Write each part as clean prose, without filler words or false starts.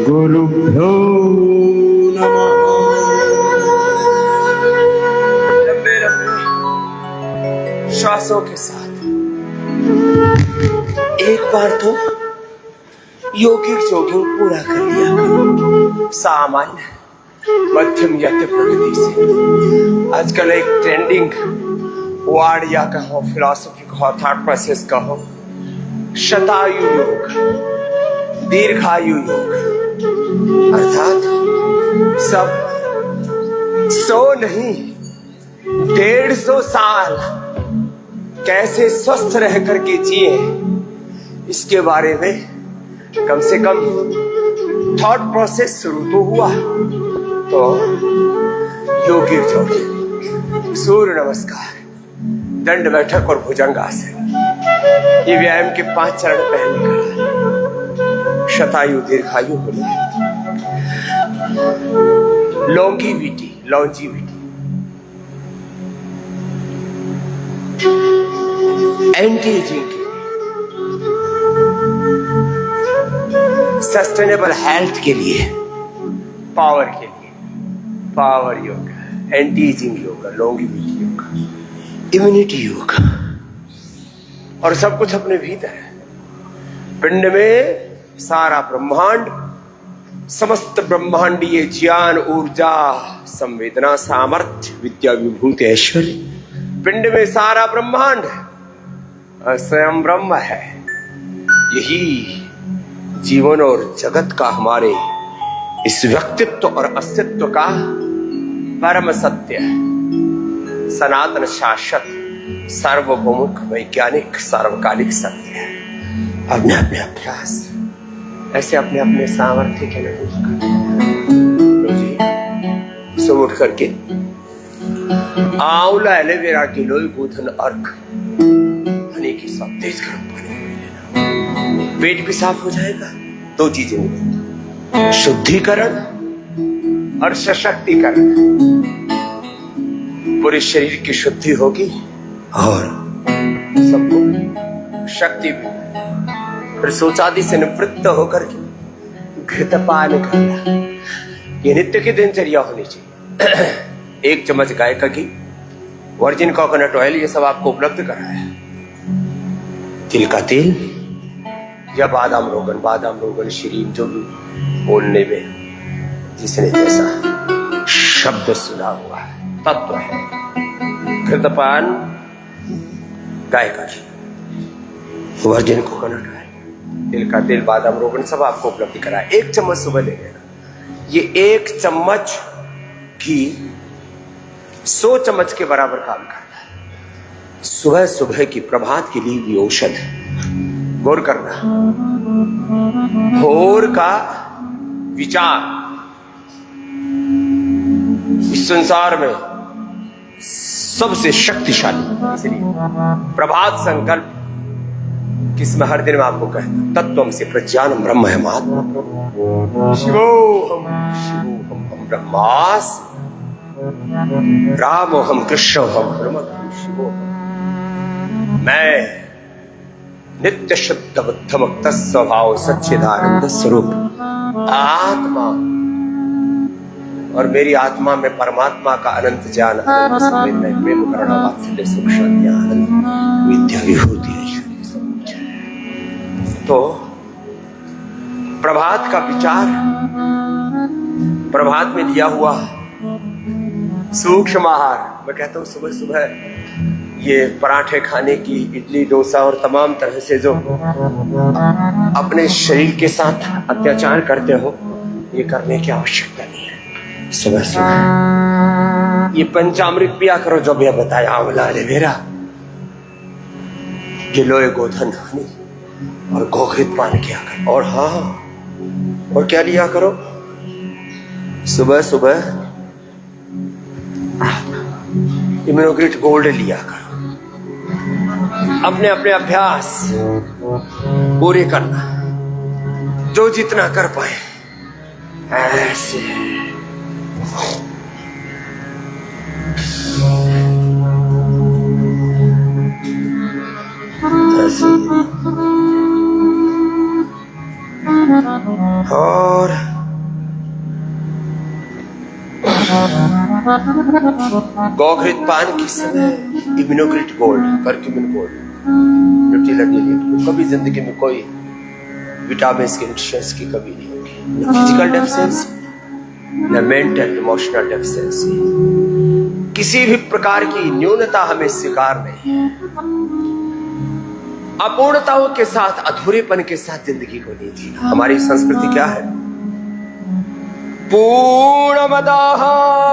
गुरुभ्यो नमः। लंबे लंबे श्वासों के साथ एक बार तो योगिक जॉगिंग पूरा कर लिया करो, सामान्य मध्यम या प्रगति से। आजकल एक ट्रेंडिंग वर्ड या कहो, फिलॉसफी कहो, थॉट प्रोसेस कहो, शतायु योग, दीर्घायु योग, अर्थात सब 100 नहीं 150 साल कैसे स्वस्थ रह करके जिए, इसके बारे में कम से कम थॉट प्रोसेस शुरू तो हुआ। तो योगिक जॉगिंग, सूर्य नमस्कार, दंड बैठक और भुजंगासन, ये व्यायाम के 5 चरण पहले करा। शतायु दीर्घायु बोले, लॉन्जिविटी एंटी एजिंग के लिए, सस्टेनेबल हेल्थ के लिए, पावर के लिए power yoga, anti ageing yoga, longevity yoga, immunity yoga, और सब कुछ अपने भीतर है। पिंड में सारा ब्रह्मांड, समस्त ब्रह्मांडीय ज्ञान, ऊर्जा, संवेदना, सामर्थ्य, विद्या, विभूति, ऐश्वर्य, पिंड में सारा ब्रह्मांड स्वयं ब्रह्म है। यही जीवन और जगत का, हमारे इस व्यक्तित्व और अस्तित्व का परम सत्य है, सनातन शाश्वत सार्वभौमिक वैज्ञानिक सार्वकालिक सत्य है। अपने अपने अभ्यास ऐसे अपने अपने सामर्थ्य के अनुसार सुबह उठ करके आंवला एलोवेरा की लोई गोधन अर्क हनी की सब तेज गर्म पानी में लेना, पेट भी साफ हो जाएगा। 2 चीजें, शुद्धिकरण और सशक्तिकरण। पूरे शरीर की शुद्धि होगी और सबको शक्ति भी। फिर शौचादि से निवृत्त होकर के घृतपान करना, ये नित्य की दिनचर्या होनी चाहिए। 1 चम्मच गाय का घी, वर्जिन कोकोनट ऑयल, ये सब आपको उपलब्ध कराया। तिल का तेल या बादाम रोगन, शरीर, जो भी बोलने में जिसने जैसा शब्द सुना हुआ है, तत्व है। घृतपान, गाय का घी, वर्जिन कोकोनट ऑयल, तिल का तेल, बादाम रोगन, सब आपको उपलब्ध कराया। 1 चम्मच सुबह ले लेना। ये 1 चम्मच घी 100 चम्मच के बराबर काम करता है। सुबह सुबह की प्रभात की ली हुई औषध है। गौर करना, भोर का विचार इस संसार में सबसे शक्तिशाली, इसलिए प्रभात संकल्प किसमें हर दिन में आपको कहता, तत्वम से प्रज्ञानम ब्रह्म है महात्मा शिवोहम ब्रह्मास रामोहम कृष्णोहम हनुमत शिवोहम। मैं नित्य शुद्ध बुद्ध मुक्त स्वभाव सच्चिदानंद स्वरूप आत्मा, और मेरी आत्मा में परमात्मा का अनंत ज्ञान, प्रेम, करुणा, वात्सल्य, सुख, शांति, आनंद, विद्या, विभूति, ऐश्वर्य सब कुछ है। तो प्रभात का विचार, प्रभात में दिया हुआ सूक्ष्म आहार। मैं कहता हूँ सुबह सुबह ये पराठे खाने की, इडली, डोसा और तमाम तरह से जो अपने शरीर के साथ अत्याचार करते हो, ये करने की आवश्यकता नहीं है। सुबह सुबह ये पंचामृत पिया करो, जो भी बताया, आंवला, एलोवेरा, गिलोय गोधन हनी और गोघृत पान किया करो। और हाँ, और क्या लिया करो, सुबह सुबह इम्यूनोग्रिड गोल्ड लिया करो। अपने अपने अभ्यास पूरे करना, जो जितना कर पाए ऐसे। और गौघृत पान के समय इम्यूनोग्रिड गोल्ड, करक्यूमिन गोल्ड, कभी जिंदगी में कोई विटामिन की न्यूट्रिशंस की कमी नहीं होगी, न फिजिकल डेफिशिएंसी न मेंटल इमोशनल डेफिशिएंसी। किसी भी प्रकार की न्यूनता हमें स्वीकार नहीं है। अपूर्णताओं के साथ, अधूरेपन के साथ जिंदगी को नहीं जीना। हमारी संस्कृति क्या है? पूर्णमदः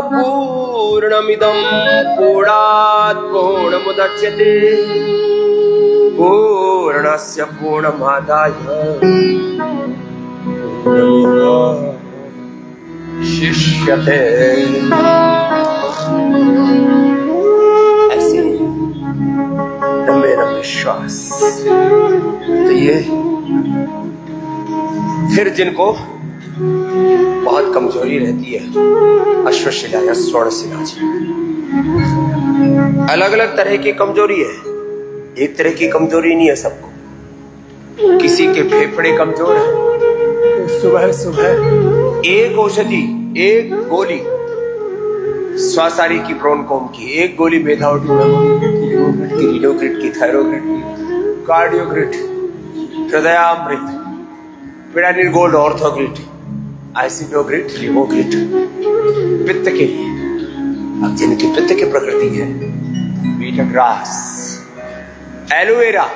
पूर्णमिदं पूर्णात् पूर्णमुदच्यते पूर्णस्य पूर्णमादाय पूर्णमेवावशिष्यते। ऐसे मेरा विश्वास। तो ये फिर जिनको बहुत कमजोरी रहती है, अश्वशिला या स्वर्णशिला, अलग अलग तरह की कमजोरी है, एक तरह की कमजोरी नहीं है सबको। किसी के फेफड़े कमजोर है, सुबह सुबह एक औषधि, एक गोली स्वासारी की, ब्रोनकोम की, एक गोली मेधावटी की, रीनोग्रिड की, थायरोग्रिड की, कार्डियोग्रिड, हृदयामृत, पिरानिल गोल्ड, ऑर्थोग्रिड, आइसिडोग्रिड, लिवोग्रिड, पित्त के लिए। अब जिनकी पित्त की प्रकृति है, beta grass, aloe vera,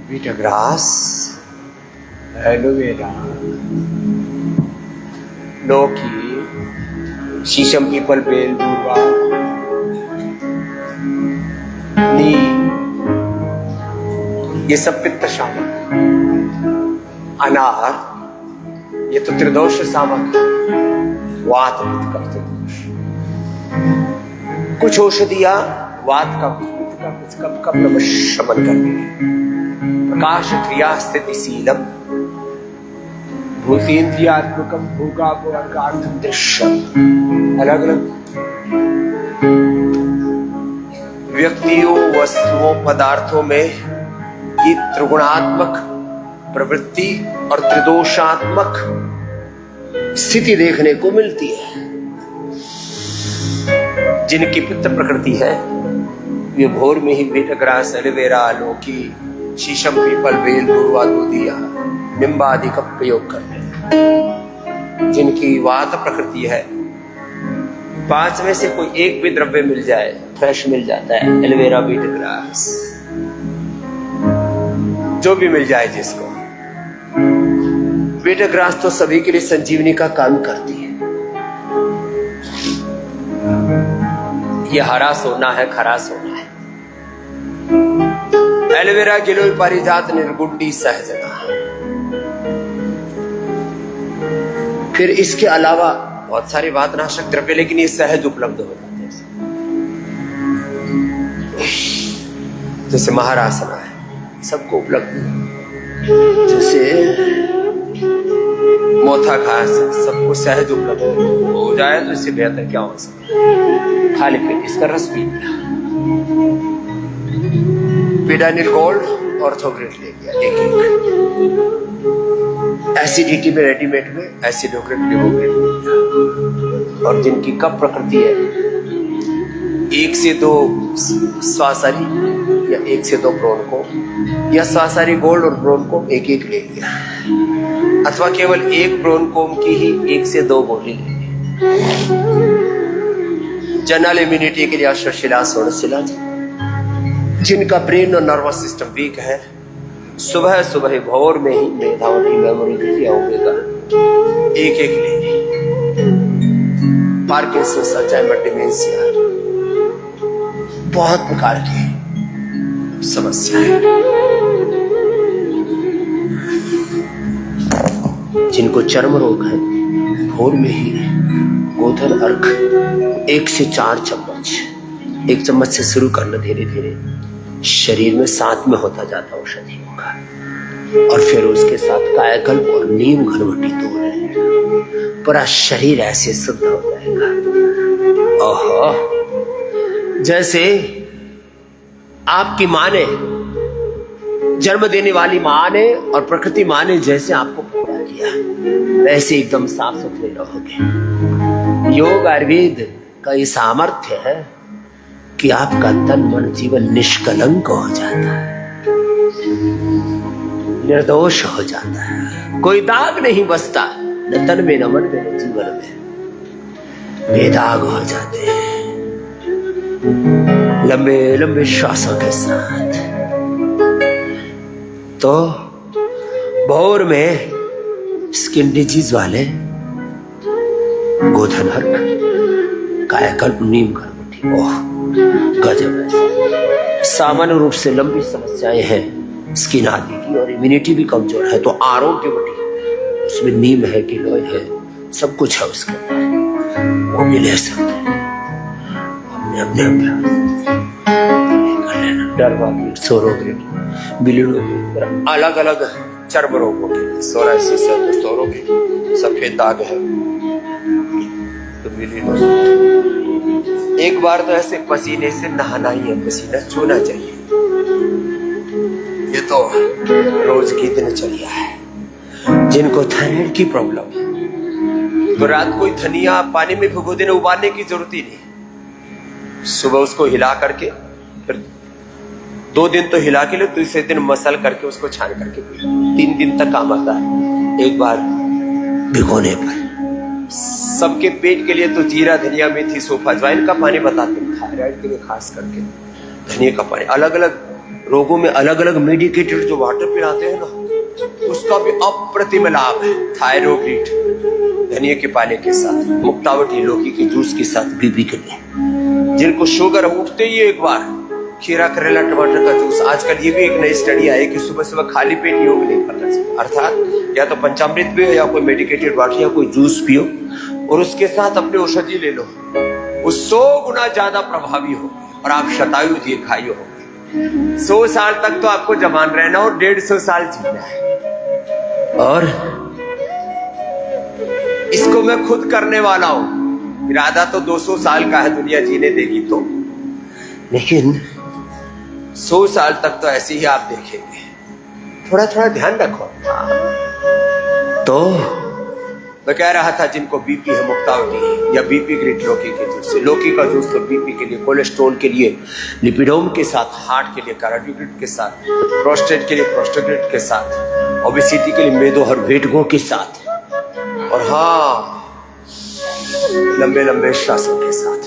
beta grass, aloe vera, लौकी, शीशम, पीपल, बेल, दूर्वा, नीम, ये सब पित्त शामक। अनार, ये तो त्रिदोष शामक, वात पित्त का त्रिदोष। कुछ औषधियां वात का, पित्त का, कब कब शमन करती है। प्रकाश क्रिया स्थितिशीलम भूतेन्द्रियात्मकम भोगार्थम दृश्यम। अलग अलग व्यक्तियों, वस्तुओं, पदार्थों में ये त्रिगुणात्मक प्रवृत्ति और त्रिदोषात्मक स्थिति देखने को मिलती है। जिनकी पित्त प्रकृति है वे भोर में ही बीटग्रास, एलोवेरा, लौकी, शीशम, पीपल, बेल, दूर्वा, दूधिया, निम्बा आदि का प्रयोग करते हैं। जिनकी वात प्रकृति है, 5 में से कोई एक भी द्रव्य मिल जाए, फ्रेश मिल जाता है, एलोवेरा, बीटग्रास, जो भी मिल जाए जिसको। बीटग्रास तो सभी के लिए संजीवनी का काम करती है। ये हरा सोना है, खरा सोना है। एलोवेरा, गिलोय, पारिजात, निर्गुंडी, सहजना। फिर इसके अलावा बहुत सारे वातनाशक द्रव्य, लेकिन ये सहज उपलब्ध हो जाते हैं। जैसे महारासना है, सबको उपलब्ध है। जैसे मोथा घास सबको सहज उपलब्ध हो जाए तो इससे बेहतर क्या हो सकता है। खाली पेट इसका रस पी लिया। पिडानिल गोल्ड, ऑर्थोग्रिड ले लिया एक एक। एसिडिटी में रेडीमेड में एसिडोग्रिड, लिवोग्रिड। और जिनकी कफ प्रकृति है, 1 से 2 स्वासारी या 1 से 2 ब्रोनकोम, या स्वासारी गोल्ड और ब्रोनकोम एक एक ले लिया, अथवा केवल एक ब्रोनकोम की ही 1 से 2 गोली ले ली। जनरल इम्यूनिटी के लिए अश्वशिला, स्वर्णशिला। जिनका ब्रेन और नर्वस सिस्टम वीक है, सुबह सुबह भोर में ही मेधावती, मेमोरी, ओमेगा एक एक ले ली। पार्किंसंस, अल्जाइमर, डिमेंशिया, बहुत प्रकार की समस्याएं। जिनको चर्म रोग है, भोर में ही गोधन अर्घ 1 से 4 चम्मच 1 चम्मच से शुरू करना, धीरे धीरे शरीर में साथ में होता जाता औषधियों का, और फिर उसके साथ कायाकल्प और नीम घरवटी तोड़ लेना। पूरा शरीर ऐसे शुद्ध हो जाएगा। ओहो, जैसे आपकी माँ ने, जन्म देने वाली माँ ने और प्रकृति माँ ने जैसे आपको पैदा किया, वैसे एकदम साफ सुथरे रहोगे। योग आयुर्वेद का ये सामर्थ्य है कि आपका तन मन जीवन निष्कलंक हो जाता है, निर्दोष हो जाता है, कोई दाग नहीं बचता, न तन में न मन में न जीवन में, बेदाग हो जाते हैं। लंबे लंबे श्वासों के साथ। तो भोर में स्किन डिजीज वाले गोधन अर्क, कायाकल्प, नीम घरवटी, ओह गजब है। सामान्य रूप से लंबी समस्याएं हैं स्किन आदि की और इम्यूनिटी भी कमजोर है, तो आरोग्य बटी, उसमें नीम है, गिलोय है, सब कुछ है उसके अंदर, वो भी ले सकते हैं। हमने अपने कर लेना। डरवा ग्रेड, सोरो ग्रेड, बिलिडो ग्रेड, अलग अलग चर्म रोगों के, सोराइसिस है तो सोरो ग्रेड, सफेद दाग है तो बिलिडो। एक बार तो ऐसे पसीने से नहाना ही है, पसीना छूना चाहिए। ये तो रोज की दिनचर्या है। जिनको थायराइड की प्रॉब्लम है तो रात को धनिया पानी में भिगो देना, उबालने की जरूरत ही नहीं। सुबह उसको हिला करके, फिर 2 दिन तो हिला के लो, दूसरे दिन मसल करके उसको छान करके पी, 3 दिन तक काम आता है एक बार भिगोने पर। सबके पेट के लिए तो जीरा, धनिया, मेथी, सौंफ, अजवाइन का पानी बताते हैं, थायराइड के लिए खास करके धनिया का पानी। अलग अलग रोगों में अलग अलग मेडिकेटेड जो वाटर पिलाते हैं ना, उसका भी अप्रतिम लाभ है। थायरोग्रिड धनिया के पानी के साथ, मुक्तावटी लौकी के जूस के साथ बीपी के लिए। जिनको शुगर उठते ही एक बार खीरा, करेला, टमाटर का जूस। आजकल ये भी एक नई स्टडी आई कि सुबह सुबह खाली पेट योग नहीं करना चाहिए, अर्थात या तो पंचामृत पियो या कोई मेडिकेटेड वाटर या कोई जूस पियो और उसके साथ अपने औषधि ले लो। वो 100 गुना ज्यादा प्रभावी होगी और आप शतायु दीर्घायु होगी। 100 साल तक तो आपको जवान रहना और 150 साल जीना है। और इसको मैं खुद करने वाला हूं। इरादा तो 200 साल का है, दुनिया जीने देगी तो, लेकिन 100 साल तक तो ऐसे ही आप देखेंगे। थोड़ा थोड़ा ध्यान रखो। तो मैं कह रहा था, जिनको बीपी है, मुक्तावटी या बीपी ग्रेड लौकी के जूस से। लौकी का जूस तो बीपी के लिए, कोलेस्ट्रॉल के लिए लिपिडोम के साथ, हार्ट के लिए कार्डियोग्रिड के साथ, प्रोस्टेट के लिए प्रोस्टोग्रिड के साथ, ओबेसिटी के लिए मेदो और वेटगो के साथ, और हाँ लंबे लंबे श्वासों के साथ।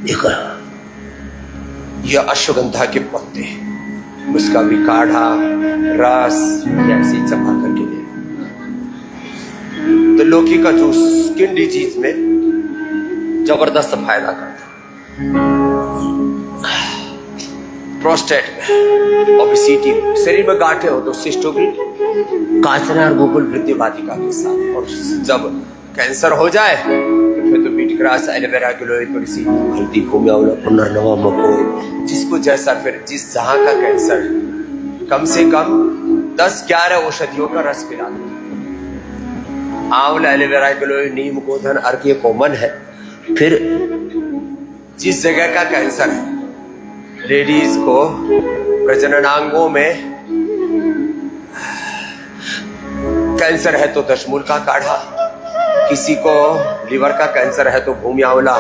देखो यह अश्वगंधा के पत्ते, उसका भी काढ़ा, रस ऐसी चबा करके ले। तो लौकी का जूस स्किन डिजीज में जबरदस्त फायदा करता है। प्रोस्टेट में, ओबेसिटी में, शरीर में गांठें हो तो सिस्टोग्रिड, कांचना और गोकुल वृद्धि वाटिका के साथ। और जब कैंसर हो जाए तो फिर तो बीट ग्रास, एलोवेरा, गिलोय, तुलसी, हल्दी, भूमि आंवला, पुनर्नवा, मकोई, जिसको जैसा, फिर जिस जहां का कैंसर, कम से कम 10-11 औषधियों का रस पिला दो। आंवला, एलोवेरा, गिलोय, नीम, गोधन अर्क ये कॉमन है। फिर जिस जगह का कैंसर है, लेडीज को प्रजननांगों में कैंसर है तो दशमूल का काढ़ा, किसी को लीवर का कैंसर है तो भूमि आंवला,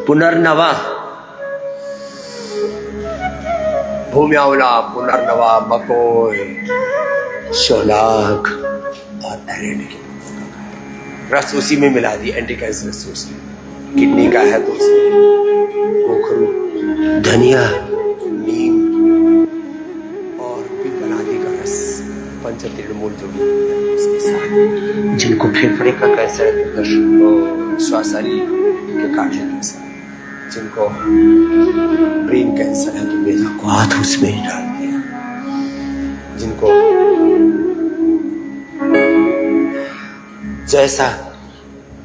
पुनर्नवा, भूमि आंवला, पुनर्नवा, मकोई, शोलाक और अरेबिक रस उसी में मिला दी, एंटी कैंसर जूस। किडनी का है तो उसमें गोखरू, धनिया, नीम और पिपलादी का रस, पंचतृणमूल जो उसके साथ। जिनको फेफड़े का कैंसर है तो श्वासाली के काढ़े के साथ। जिनको ब्रेन कैंसर है तो मेरा को हाथ उसमें ही डाल दिया। जिनको जैसा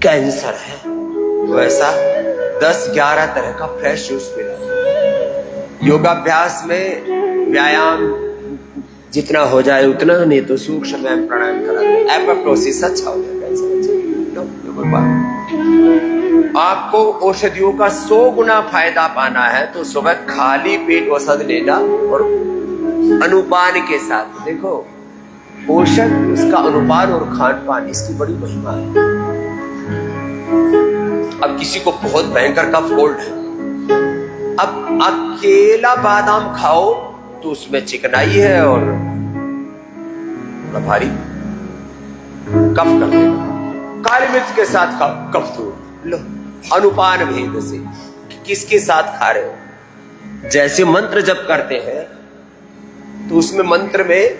कैंसर है वैसा 10-11 तरह का फ्रेश जूस पिला। योगाभ्यास में व्यायाम जितना हो जाए उतना, नहीं तो सूक्ष्म व्यायाम प्राणायाम करा दे, एपोप्टोसिस अच्छा हो जाएगा। आपको औषधियों का 100 गुना फायदा पाना है तो सुबह खाली पेट औषध लेना, और अनुपान के साथ। देखो औषध, उसका अनुपान और खान पान, इसकी बड़ी महिमा है। अब किसी को बहुत भयंकर कफ कोल्ड है, अब अकेला बादाम खाओ तो उसमें चिकनाई है और भारी कफ कर देगा। काली मिर्च के साथ खाओ, कफ तो लो। अनुपान भेद से किसके साथ खा रहे हो। जैसे मंत्र जप करते हैं तो उसमें मंत्र में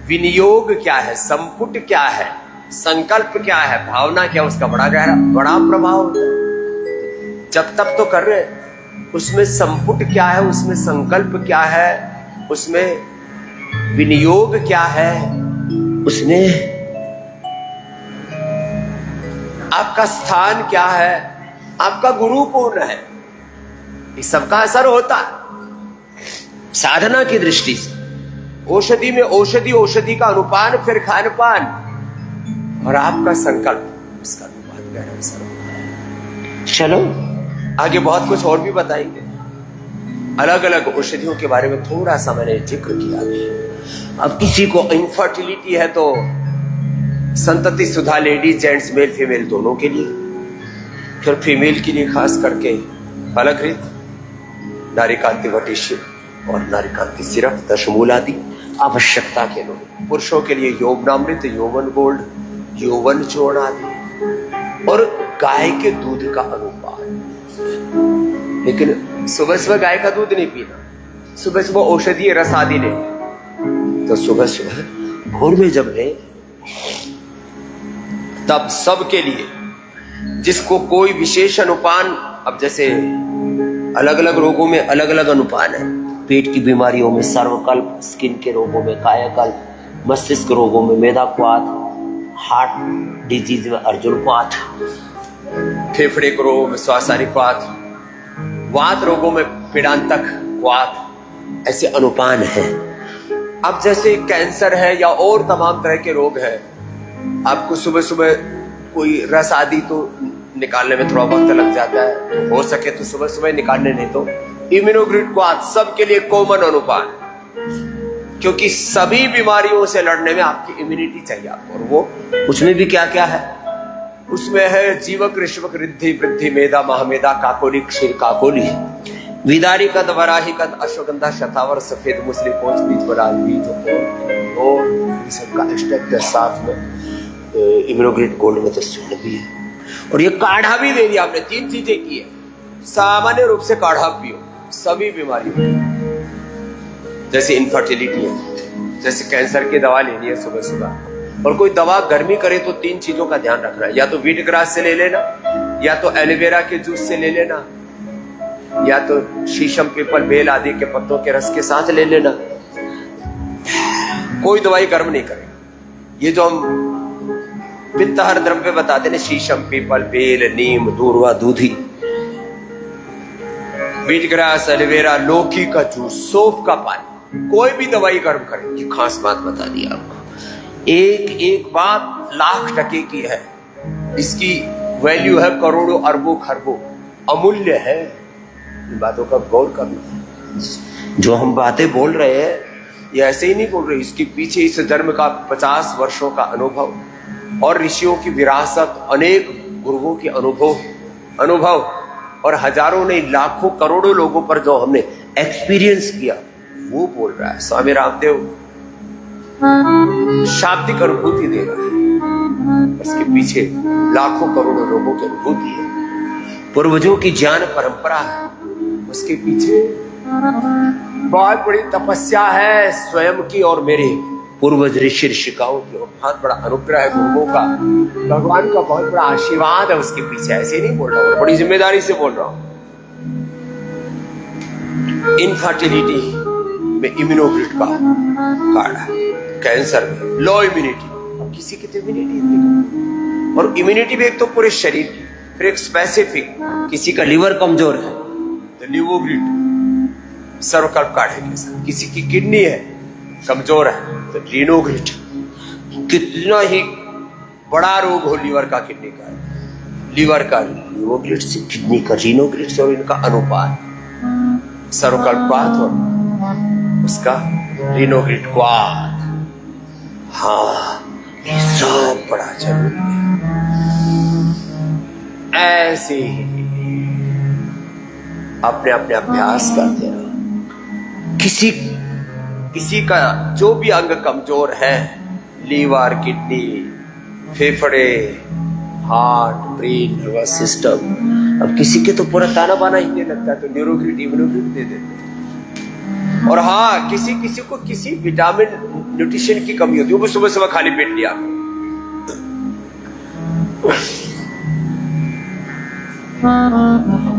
विनियोग क्या है, संपुट क्या है, संकल्प क्या है, भावना क्या, उसका बड़ा गहरा बड़ा प्रभाव होता है। जब तब तो कर रहे हैं, उसमें संपुट क्या है, उसमें संकल्प क्या है, उसमें विनियोग क्या है, उसमें आपका स्थान क्या है, आपका गुरु कौन है, इस सबका असर होता है साधना की दृष्टि से। औषधि में औषधि, औषधि का अनुपान, फिर खान पान और आपका संकल्प, इसका अनुपान गहरा असर होता है। चलो आगे बहुत कुछ और भी बताएंगे। अलग अलग औषधियों के बारे में थोड़ा सा मैंने जिक्र किया भी। अब किसी को इनफर्टिलिटी है तो संतति सुधा, लेडीज जेंट्स, मेल फीमेल दोनों के लिए, फिर फीमेल के लिए खास करके फलकृत, नारीकांति वटिष्य और नारीकांति सिरप, दशमूल आदि आवश्यकता के लोग। पुरुषों के लिए यौवनामृत, यौवन गोल्ड, यौवन चूर्ण आदि, और गाय के दूध का अनुपान। लेकिन सुबह सुबह गाय का दूध नहीं पीना, सुबह सुबह औषधीय रस आदि नहीं। तो सुबह सुबह भोर में जब ले, तब सबके लिए, जिसको कोई विशेष अनुपान, अब जैसे अलग अलग रोगों में अलग अलग अनुपान है। पेट की बीमारियों में सर्वकल्प, स्किन के रोगों में कायाकल्प, मस्तिष्क रोगों में मेधाक्वाथ, हार्ट डिजीज में अर्जुनक्वाथ, फेफड़े के रोगों में स्वासानिक्वाथ, वात रोगों में पीड़ांतक क्वाथ, ऐसे अनुपान है। अब जैसे कैंसर है या और तमाम तरह के रोग है, आपको सुबह सुबह कोई रस आदि तो निकालने में थोड़ा वक्त लग जाता है, तो हो सके तो सुबह सुबह निकालने, नहीं तो इम्यूनोग्रिड क्वाथ, सबके लिए कॉमन अनुपान, क्योंकि सभी बीमारियों से लड़ने में आपकी इम्यूनिटी चाहिए आपको। और वो उसमें भी क्या क्या है, उसमें है जीवक, ऋषवक, रिद्धि, वृद्धि, मेधा, महामेधा, काकोली, क्षीर काकोली, विदारी कद, वराही कद, अश्वगंधा, शतावर, सफेद मुसली, पोंछ, बीज, बलाल, बीज और सबका एक्सट्रैक्ट है साथ में। इम्यूनोग्रिड गोल्ड में तो सुन भी है, और ये काढ़ा भी दे दिया आपने। 3 चीजें की है। सामान्य रूप से काढ़ा पियो सभी बीमारियों में, जैसे इनफर्टिलिटी है, जैसे कैंसर की दवा लेनी है सुबह सुबह, और कोई दवा गर्मी करे तो 3 चीजों का ध्यान रखना है। या तो व्हीट ग्रास से ले लेना, या तो एलोवेरा के जूस से ले लेना, या तो शीशम, पीपल, बेल आदि के पत्तों के रस के साथ ले लेना। कोई दवाई गर्म नहीं करेगी। ये जो हम पित्तहर द्रव्य बताते हैं, शीशम, पीपल, बेल, नीम, दूर्वा, दूधी, व्हीट ग्रास, एलोवेरा, लौकी का जूस, सौंफ का पानी, कोई भी दवाई गर्म करे। ये खास बात बता दी आपको। एक बात लाख टके की है, इसकी वैल्यू है करोड़ों, अरबों, खरबों, अमूल्य है। इन बातों का गौर करना। जो हम बातें बोल रहे हैं ये ऐसे ही नहीं बोल रहे, इसके पीछे इस जन्म का 50 वर्षों का अनुभव और ऋषियों की विरासत, अनेक गुरुओं के अनुभव और हजारों नहीं लाखों करोड़ों लोगों पर जो हमने एक्सपीरियंस किया वो बोल रहा है। स्वामी रामदेव शाब्दिक अनुभूति दे रहा है, उसके पीछे लाखों करोड़ों लोगों की अनुभूति है, पूर्वजों की ज्ञान परंपरा है, उसके पीछे बहुत बड़ी तपस्या है स्वयं की और मेरे पूर्वज ऋषि ऋषिकाओं की, बहुत बड़ा अनुग्रह है गुरुओं का, भगवान का बहुत बड़ा आशीर्वाद है उसके पीछे। ऐसे नहीं बोल रहा हूं, बड़ी जिम्मेदारी से बोल रहा हूं। इनफर्टिलिटी में इम्यूनोग्रिड का काढ़ा, कैंसर में लो इम्यूनिटी, अब किसी की तो इम्यूनिटी नहीं, और इम्यूनिटी भी एक तो पूरे शरीर की, फिर एक स्पेसिफिक, किसी का लीवर कमजोर है तो लिवोग्रिड, सर्वकल्प काढ़े के साथ। किसी की किडनी है, कमजोर है, तो रीनोग्रिड, कितना ही बड़ा रोग हो लीवर का, किडनी का, लीवर का रीनोग्रिड से, किडनी का रीनोग्रिड से, और इनका अनुपात सर्वकल्पात और उसका रीनोग्रिड क्वाद। हाँ, ये सब बड़ा जरूरी है। ऐसे ही अपने अपने अभ्यास करते रहो। किसी का जो भी अंग कमजोर है, लीवर, किडनी, फेफड़े, हार्ट, ब्रेन, नर्वस सिस्टम, अब किसी के तो पूरा ताना बाना हिलने लगता है, तो न्यूरोग्रिड, इम्यूनोग्रिड दे देते हैं। और हाँ, किसी को किसी विटामिन न्यूट्रिशन की कमी होती है, वो सुबह सुबह खाली पेट लिया।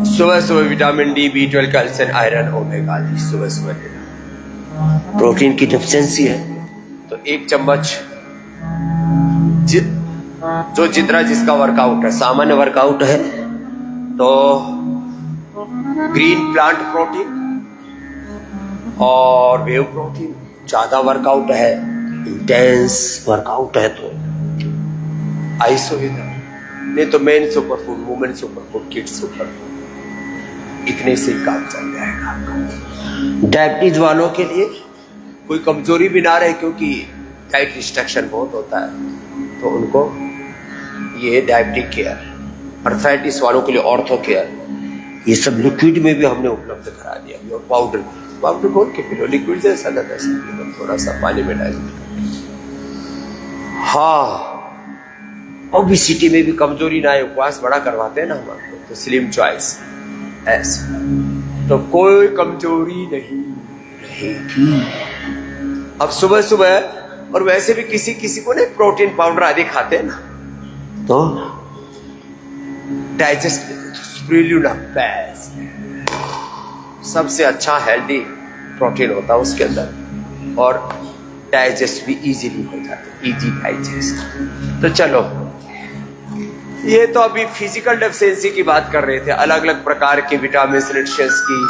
सुबह सुबह vitamin D, B12, calcium, iron, omega सुबह सुबह लेना। प्रोटीन की डेफिशिएंसी है तो 1 चम्मच, जो जितना जिसका वर्कआउट है, सामान्य वर्कआउट है तो ग्रीन प्लांट प्रोटीन और वेव प्रोटीन, ज्यादा वर्कआउट है, इंटेंस वर्कआउट है तो आइसोविटा, नहीं तो main super food, women super food, kids super food, इतने से ही काम चल जाएगा आपका। डायबिटीज वालों के लिए कोई कमजोरी भी ना रहे, क्योंकि डाइट रिस्ट्रिक्शन बहुत होता है, तो उनको ये डायबिटिक केयर, अर्थराइटिस वालों के लिए ऑर्थो केयर, ये सब लिक्विड में भी हमने उपलब्ध करा दिया। और पाउडर घोल के पी लो, लिक्विड जैसा लगा, थोड़ा सा पानी में डाल। हाँ, ओबेसिटी में भी कमजोरी ना आए, उपवास बड़ा करवाते हैं ना हम आपको, तो स्लिम चॉइस ऐसे, तो कोई कमजोरी नहीं रहेगी। अब सुबह सुबह, और वैसे भी किसी को ना प्रोटीन पाउडर आदि खाते हैं ना, तो डाइजेस्ट स्पिरुलिना बेस्ट, सबसे अच्छा हेल्दी प्रोटीन होता है उसके अंदर, और डाइजेस्ट भी इजीली हो जाता है, इजी डाइजेस्ट। तो चलो, ये तो अभी फिजिकल डेफिशिएंसी की बात कर रहे थे, अलग अलग प्रकार के विटामिन न्यूट्रिशंस की,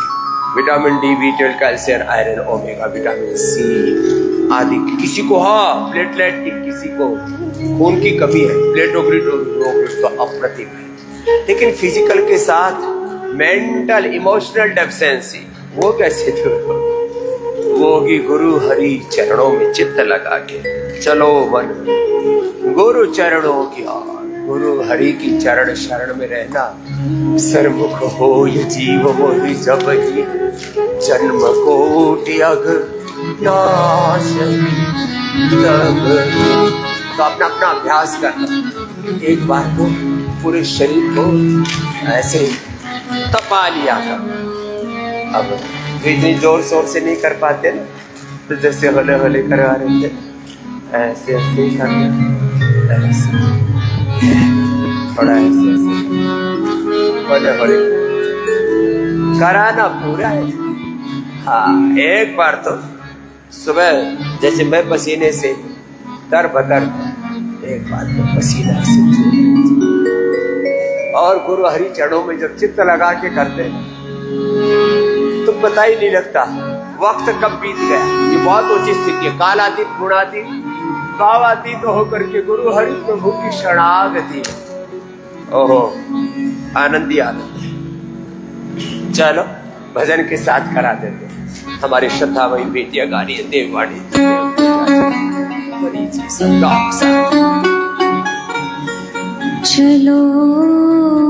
vitamin D, B12, calcium, iron, omega, vitamin C आदि। किसी को हाँ प्लेटलेट की, किसी को खून की कमी है, प्लेटोग्रिड तो अप्रतिम है। लेकिन फिजिकल के साथ मेंटल इमोशनल डेफिशिएंसी, वो कैसे दूर हो? वो होगी गुरु हरि चरणों में चित्त लगा के, चलो मन गुरु चरणों की ओर, गुरु हरि की चरण शरण में रहना, सर्वमुख हो ये जीव मोहि जब ही, जन्म कोटि अग नाशहि तब। तो अपना अपना अभ्यास करना, एक बार को पूरे शरीर को ऐसे तपा लिया कर। अब इतनी जोर शोर से नहीं कर पाते ना, तो जैसे हले हले करवा रहे थे, ऐसे ऐसे ही करना, ऐसे थोड़ा ऐसे हले हले कराना पूरा है। हाँ, एक बार तो सुबह जैसे मैं पसीने से तर बतर, एक बार तो पसीना से, और गुरु हरि चरणों में जब चित्त लगा के करते हैं तो पता ही नहीं लगता वक्त कब बीत गया। ये बहुत ऊंची स्थिति है, कालातीत, गुणातीत, भावातीत तो होकर के गुरु हरि प्रभु की शरणागति। ओहो, आनंद ही आनंद। चलो भजन के साथ करा देते हमारी श्रद्धा वही बेटियां गा रही है, देववाणी चलो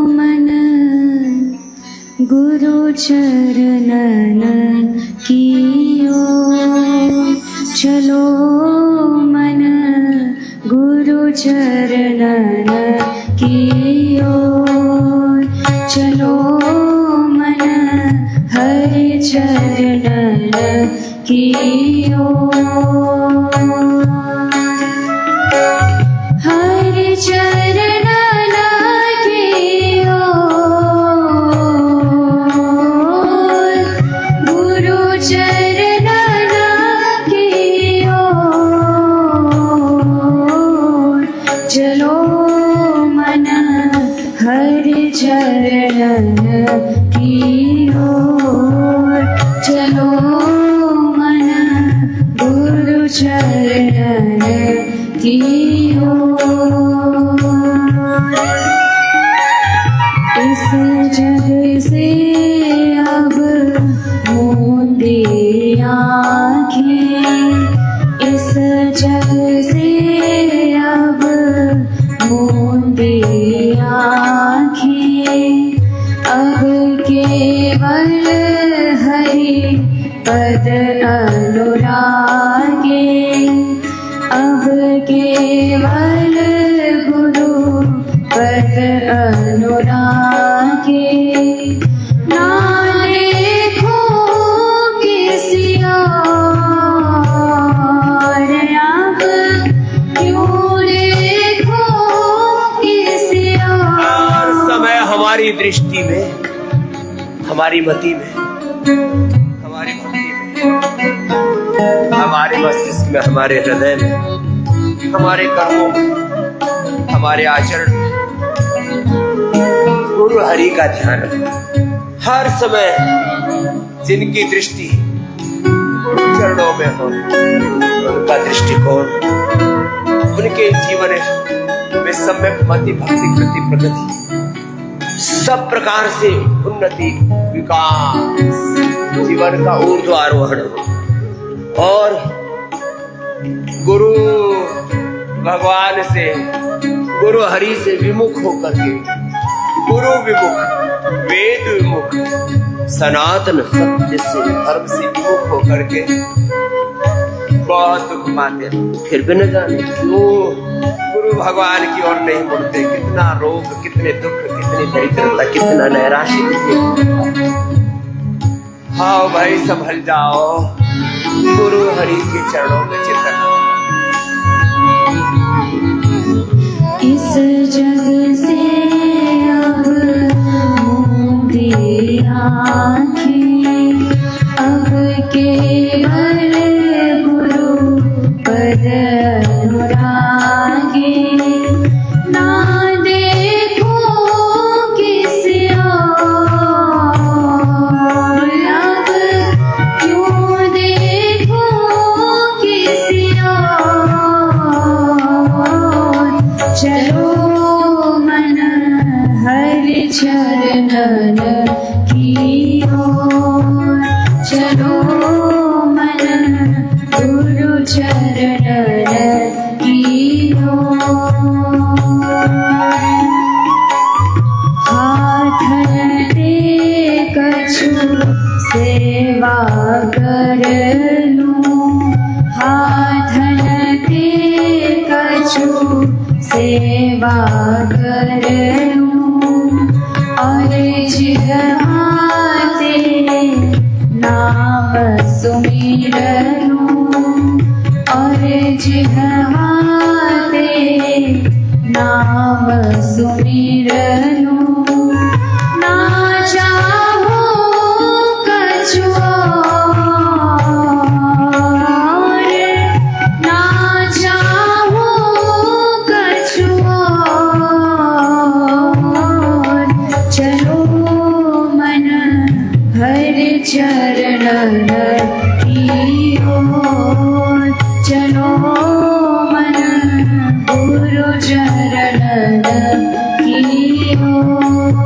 मन गुरु चरणन की ओर, चलो मन गुरु चरणन की ओर, चलो मन हरि चरणन की ओर, हरि चरणन की ओर, गुरु चरणन की ओर, चलो मन हरि चरणन की ओर, चलो चरण की ओर। इस जग से अब मूंदी आँखें, इस जग से अब मूंदी आँखें, अब केवल हरि पद अनुरागे, अब केवल गुरु पद अनुरागे। ना देखो किसी और, अब क्यों देखो किसी हर समय हमारी दृष्टि में, हमारी मति में, हमारी भक्ति में, हमारे मस्तिष्क में, हमारे हृदय में, हमारे कर्मों में, हमारे आचरण में गुरु हरि का ध्यान है। हर समय जिनकी दृष्टि गुरु चरणों में हो, उनका दृष्टिकोण, उनके जीवन में सम्यक मति भक्ति कृति प्रगति, सब प्रकार से उन्नति विकास, जीवन का ऊर्ध्वारोहण और गुरु भगवान से, गुरु हरि से विमुख होकर के, गुरु विमुख, वेद विमुख, सनातन सत्य से, धर्म से विमुख होकर के बहुत दुख पाते हैं। फिर भी न जाने क्यों गुरु भगवान की ओर नहीं मुड़ते। कितना रोग, कितने दुख, कितनी दरिद्रता, कितना नैराश्य। हाँ भाई, संभल जाओ, गुरु हरि के चरणों में चिंतन। इस जग से अब मूंदी आँखें, अब केवल गुरु पद अनुरागे। ना देखो किसी और, अब क्यों देखो किसी और। चलो मन हरि चरणन की ओर, चलो मन गुरु चरणन की ओर। हाथ दे कछु सेवा कर लूं, हाथ दे कछु सेवा कर लूं, और जिह्वाते नाम सुमिर लूं, और जिह्वाते नाम सुमिर लूं। ना चाहो कछु और, ना चाहो कछु और। चलो मन हरि चरणन की ओर, चलो मन गुरु चरणन की ओर।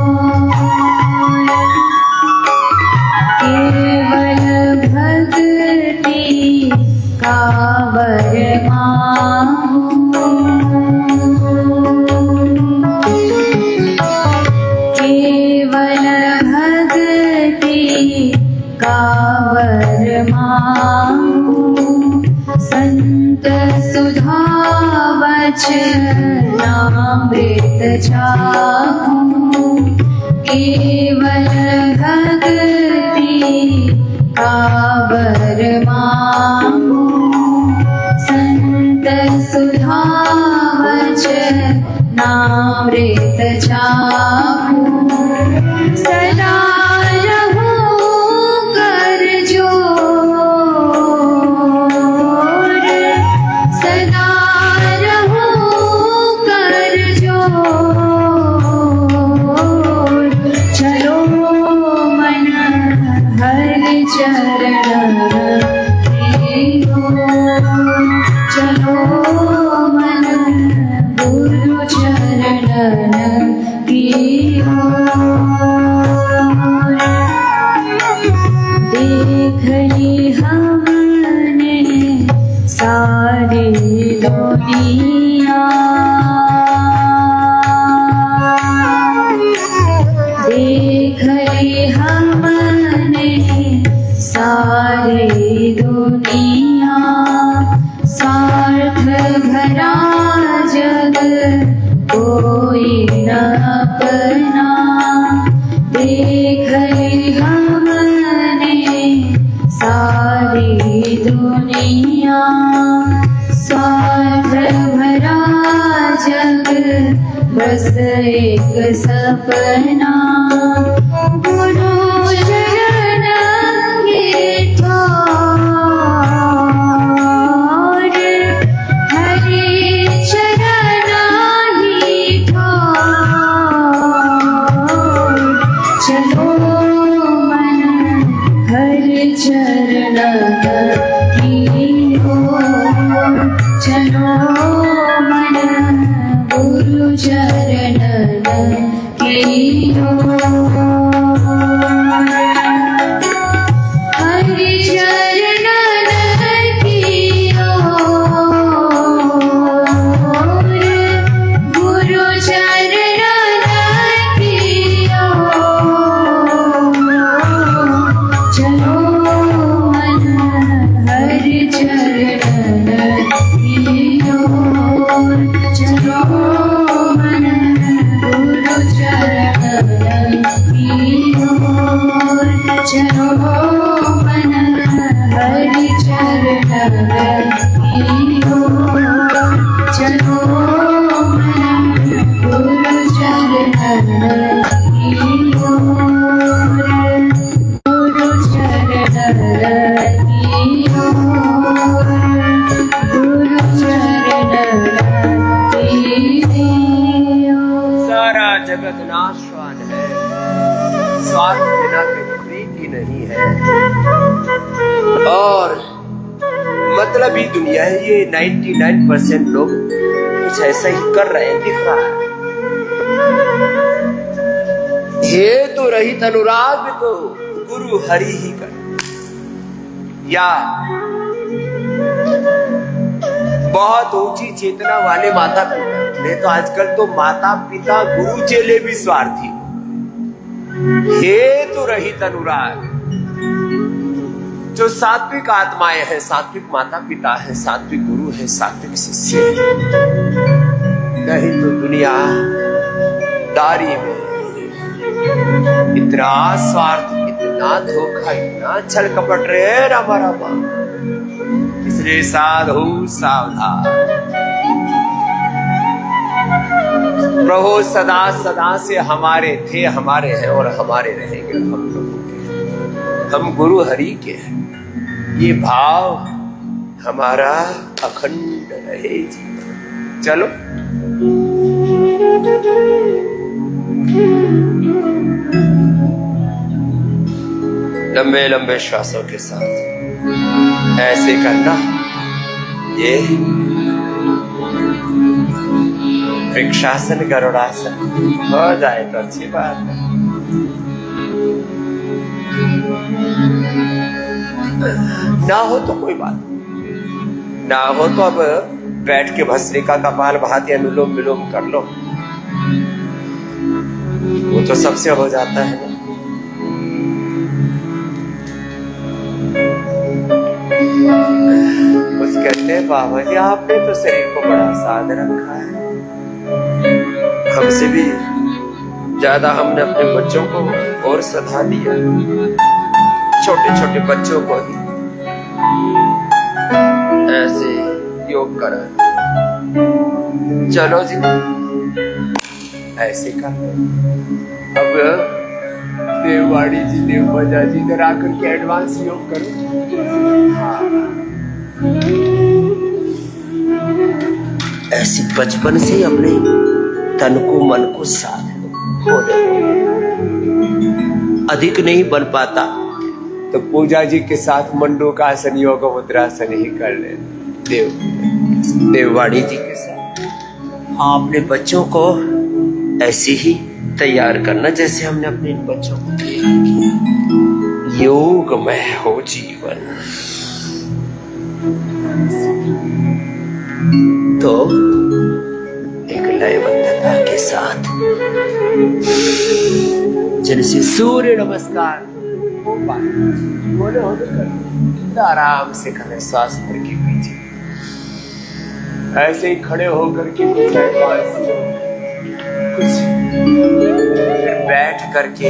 केवल भक्ति का वर मांगू, केवल भक्ति का वर मांगू। संत सुधा वचनामृत चाखूं, केवल भक्ति का वर मांगू। संत सुधा वचनामृत चाखूं, सदा रहूं कर जोर, सदा रहूं कर जोर। चलो मन हरि चरणन की ओर। देख ली हमने सारी दुनिया, देख ली हमने सारी दुनिया, स्वार्थ भरा जग कोई न अपना। देख ली हमने सारी दुनिया, स्वार्थ भरा जग बस एक सपना। गुरु चरण के ठोर, हरि चरण ही ठोर। चलो मन हरि चरण की ओर, चलो मन गुरु चरण की ओर। हरि चरण की ओर, गुरु चरण की ओर। चलो मन हरि चरण की ओर, चलो मन गुरु चरण की ओर। चलो मन हरि चरण की ओर, चलो मन गुरु चरण की ओर। गुरु चरण की ओर, गुरु चरण की ओर। सारा जगत नाशवान है, स्वार्थ बिना कहीं प्रीति नहीं है। और मतलब ही दुनिया है, ये 99% लोग कुछ ऐसा ही कर रहे हैं, दिख रहा है। हे तो रहित अनुराग तो गुरु हरि ही कर, या बहुत ऊंची चेतना वाले माता पिता। नहीं तो आजकल तो माता पिता गुरु चेले भी स्वार्थी। हे तो रहित अनुराग, जो सात्विक आत्माएं हैं, सात्विक माता पिता है, सात्विक गुरु है, सात्विक शिष्य है। नहीं तो दुनिया दारी में इतना स्वार्थ, इतना धोखा, इतना छल कपट रे रामा रामा। इसलिए साधु सावधान। प्रभु सदा सदा से हमारे थे, हमारे हैं और हमारे रहेंगे। हम प्रभु के, हम गुरु हरि के हैं। ये भाव हमारा अखंड रहे जीवन। चलो लंबे लंबे श्वासों के साथ ऐसे करना। ये वृक्षासन, गरुड़ासन हो जाए तो अच्छी बात है। ना हो तो कोई बात, ना हो तो अब बैठ के भस्त्रिका का कपाल भाती अनुलोम विलोम कर लो, वो तो सबसे हो जाता है ना। कुछ कहते हैं बाबा जी आपने तो शरीर को बड़ा साध रखा है। हमसे भी ज्यादा हमने अपने बच्चों को और सधा दिया, छोटे छोटे बच्चों को ही ऐसे योग करा। चलो जी ऐसे कर। अब देववाड़ी जी, देवबजा जी इधर आकर के एडवांस योग करो। हाँ। ऐसे बचपन से ही अपने तन को मन को साध लो। अधिक नहीं बन पाता तो पूजा जी के साथ मंडूकासन योग मुद्रासन ही कर ले। देववाड़ी जी के साथ हाँ, अपने बच्चों को ऐसी ही तैयार करना जैसे हमने अपने इन बच्चों को तैयार किया। योगमय हो जीवन। तो एक लयबद्धता के साथ जैसे सूर्य नमस्कार हो पाए बोले हो तो कर, आराम से करें श्वास भर के पीछे, ऐसे ही खड़े होकर के कुछ फिर बैठ करके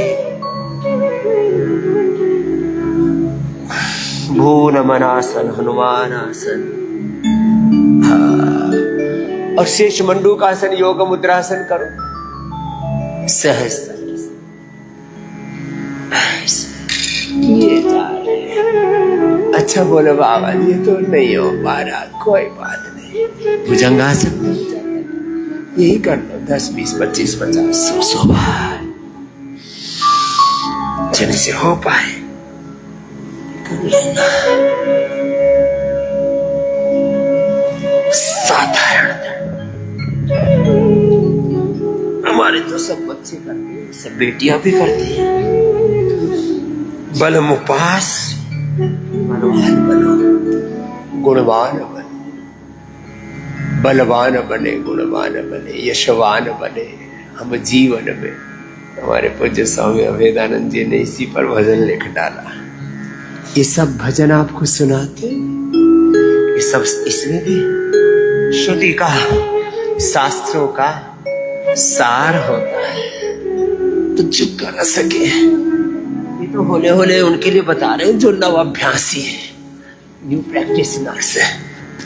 भू नमनासन, हनुमान आसन, और शेष मंडूकासन, योग मुद्रासन करो सहज। ये जा रहे हैं। अच्छा बोलो बाबा ये तो नहीं हो पा रहा, कोई बात नहीं, भुजंगासन यही कर लो 10, 20, 25, 50, 100 बार जिनसे हो पाए कर लेना। साधारण हमारे तो सब बच्चे करते हैं, सब बेटियां भी करती हैं। बलमुपास बलवान बनो, गुणवान बनो, बलवान बने, गुणवान बने, यशवान बने हम जीवन में। हमारे पूज्य स्वामी अभेदानंद जी ने इसी पर भजन लिख डाला। ये सब भजन आपको सुनाते, ये सब इसमें भी श्रुति का, शास्त्रों का सार होता है। तो चुप कर न सके, ये तो होले होले उनके लिए बता रहे हैं जो नव अभ्यासी है, न्यू प्रैक्टिशनर्स है,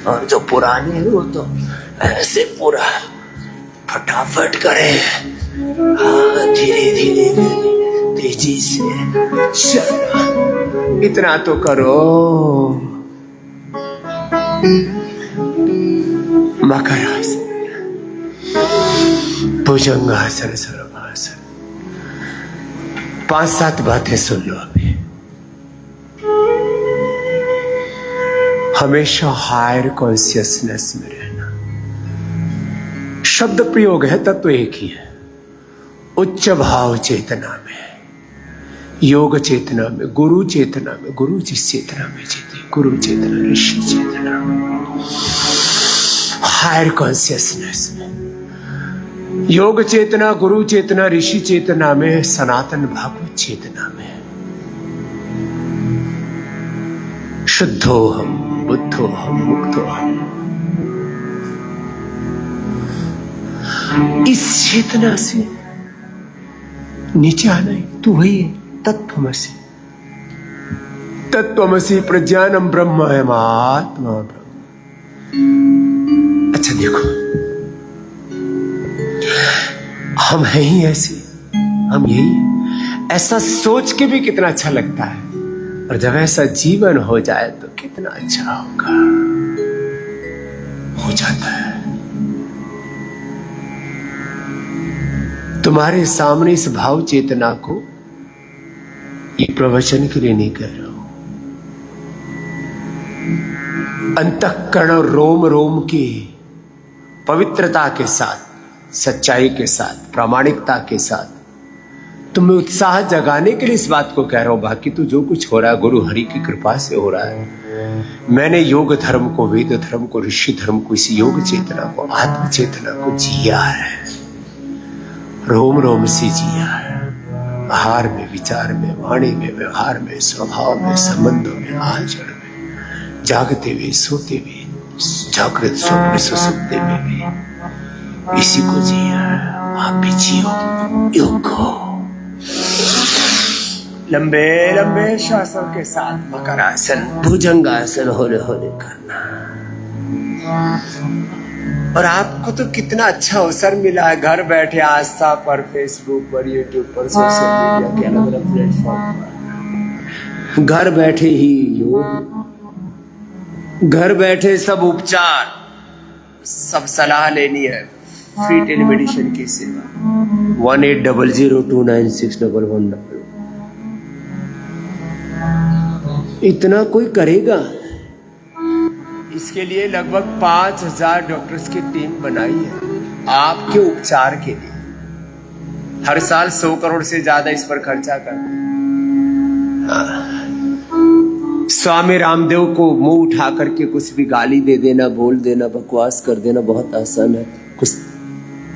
और जो पुराने हैं वो तो ऐसे पूरा फटाफट करे, धीरे धीरे तेजी से चलना, इतना तो करो। मकरासन, भुजंगासन, सर्वासन, 5-7 बातें सुन लो अभी। हमेशा हायर कॉन्शियसनेस में रहना। शब्द प्रयोग है, तत्व एक ही है। उच्च भाव चेतना में, योग चेतना में, गुरु चेतना में, गुरु जिस चेतना में जीते, गुरु चेतना, ऋषि चेतना में, हायर कॉन्शियसनेस में, योग चेतना, गुरु चेतना, ऋषि चेतना में, सनातन भागवत चेतना में, शुद्धो हम, बुद्धो हम, मुक्तो हम, इस चेतना से नीचे आना है। तू वही है, तत्त्वमसि, तत्त्वमसि प्रज्ञानम ब्रह्म है, महात्मा ब्रह्म। अच्छा देखो, हम हैं ही ऐसे, हम यही, ऐसा सोच के भी कितना अच्छा लगता है, और जब ऐसा जीवन हो जाए तो कितना अच्छा होगा, हो जाता है। तुम्हारे सामने इस भाव चेतना को ये प्रवचन के लिए नहीं कह रहा हूं, अंतःकरण और रोम रोम की पवित्रता के साथ, सच्चाई के साथ, प्रामाणिकता के साथ तुम्हें उत्साह जगाने के लिए इस बात को कह रहा हूं। बाकी तो जो कुछ हो रहा है गुरु हरि की कृपा से हो रहा है। मैंने योग धर्म को, वेद धर्म को, ऋषि धर्म को, इस योग चेतना को, आत्म चेतना को जिया है, रोम रोम से जिया है। आहार में, विचार में, वाणी में, व्यवहार में, स्वभाव में, संबंधों में, आचरण में, जागते हुए, सोते हुए, जागृत स्वप्न सुसुप्ति में भी इसी को जिया। आप भी जियो योग को। लंबे लंबे श्वासों के साथ मकरासन, भुजंगासन होले होले करना। और आपको तो कितना अच्छा अवसर मिला है, घर बैठे आस्था पर, फेसबुक पर, यूट्यूब पर, सोशल मीडिया के अलग अलग प्लेटफॉर्म पर, घर बैठे ही योग, घर बैठे सब उपचार, सब सलाह लेनी है। फ्री टेलीमेडिसिन की सेवा 1800296111। इतना कोई करेगा? इसके लिए लगभग 5000 डॉक्टर्स की टीम बनाई है आपके उपचार के लिए। हर साल 100 करोड़ से ज्यादा इस पर खर्चा करते। स्वामी रामदेव को मुंह उठा करके कुछ भी गाली दे देना, बोल देना, बकवास कर देना बहुत आसान है। कुछ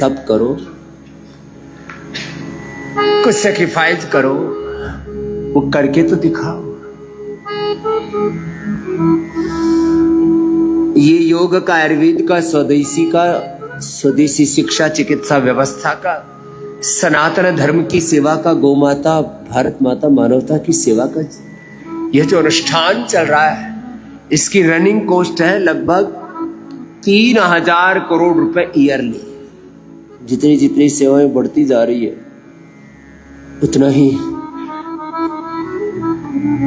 तब करो, कुछ सैक्रिफाइस करो, वो करके तो दिखाओ। ये योग का, आयुर्वेद का, स्वदेशी शिक्षा चिकित्सा व्यवस्था का, सनातन धर्म की सेवा का, गौ माता, भारत माता, मानवता की सेवा का यह जो अनुष्ठान चल रहा है, इसकी रनिंग कॉस्ट है लगभग 3000 करोड़ रुपए ईयरली। जितनी जितनी सेवाएं बढ़ती जा रही है उतना ही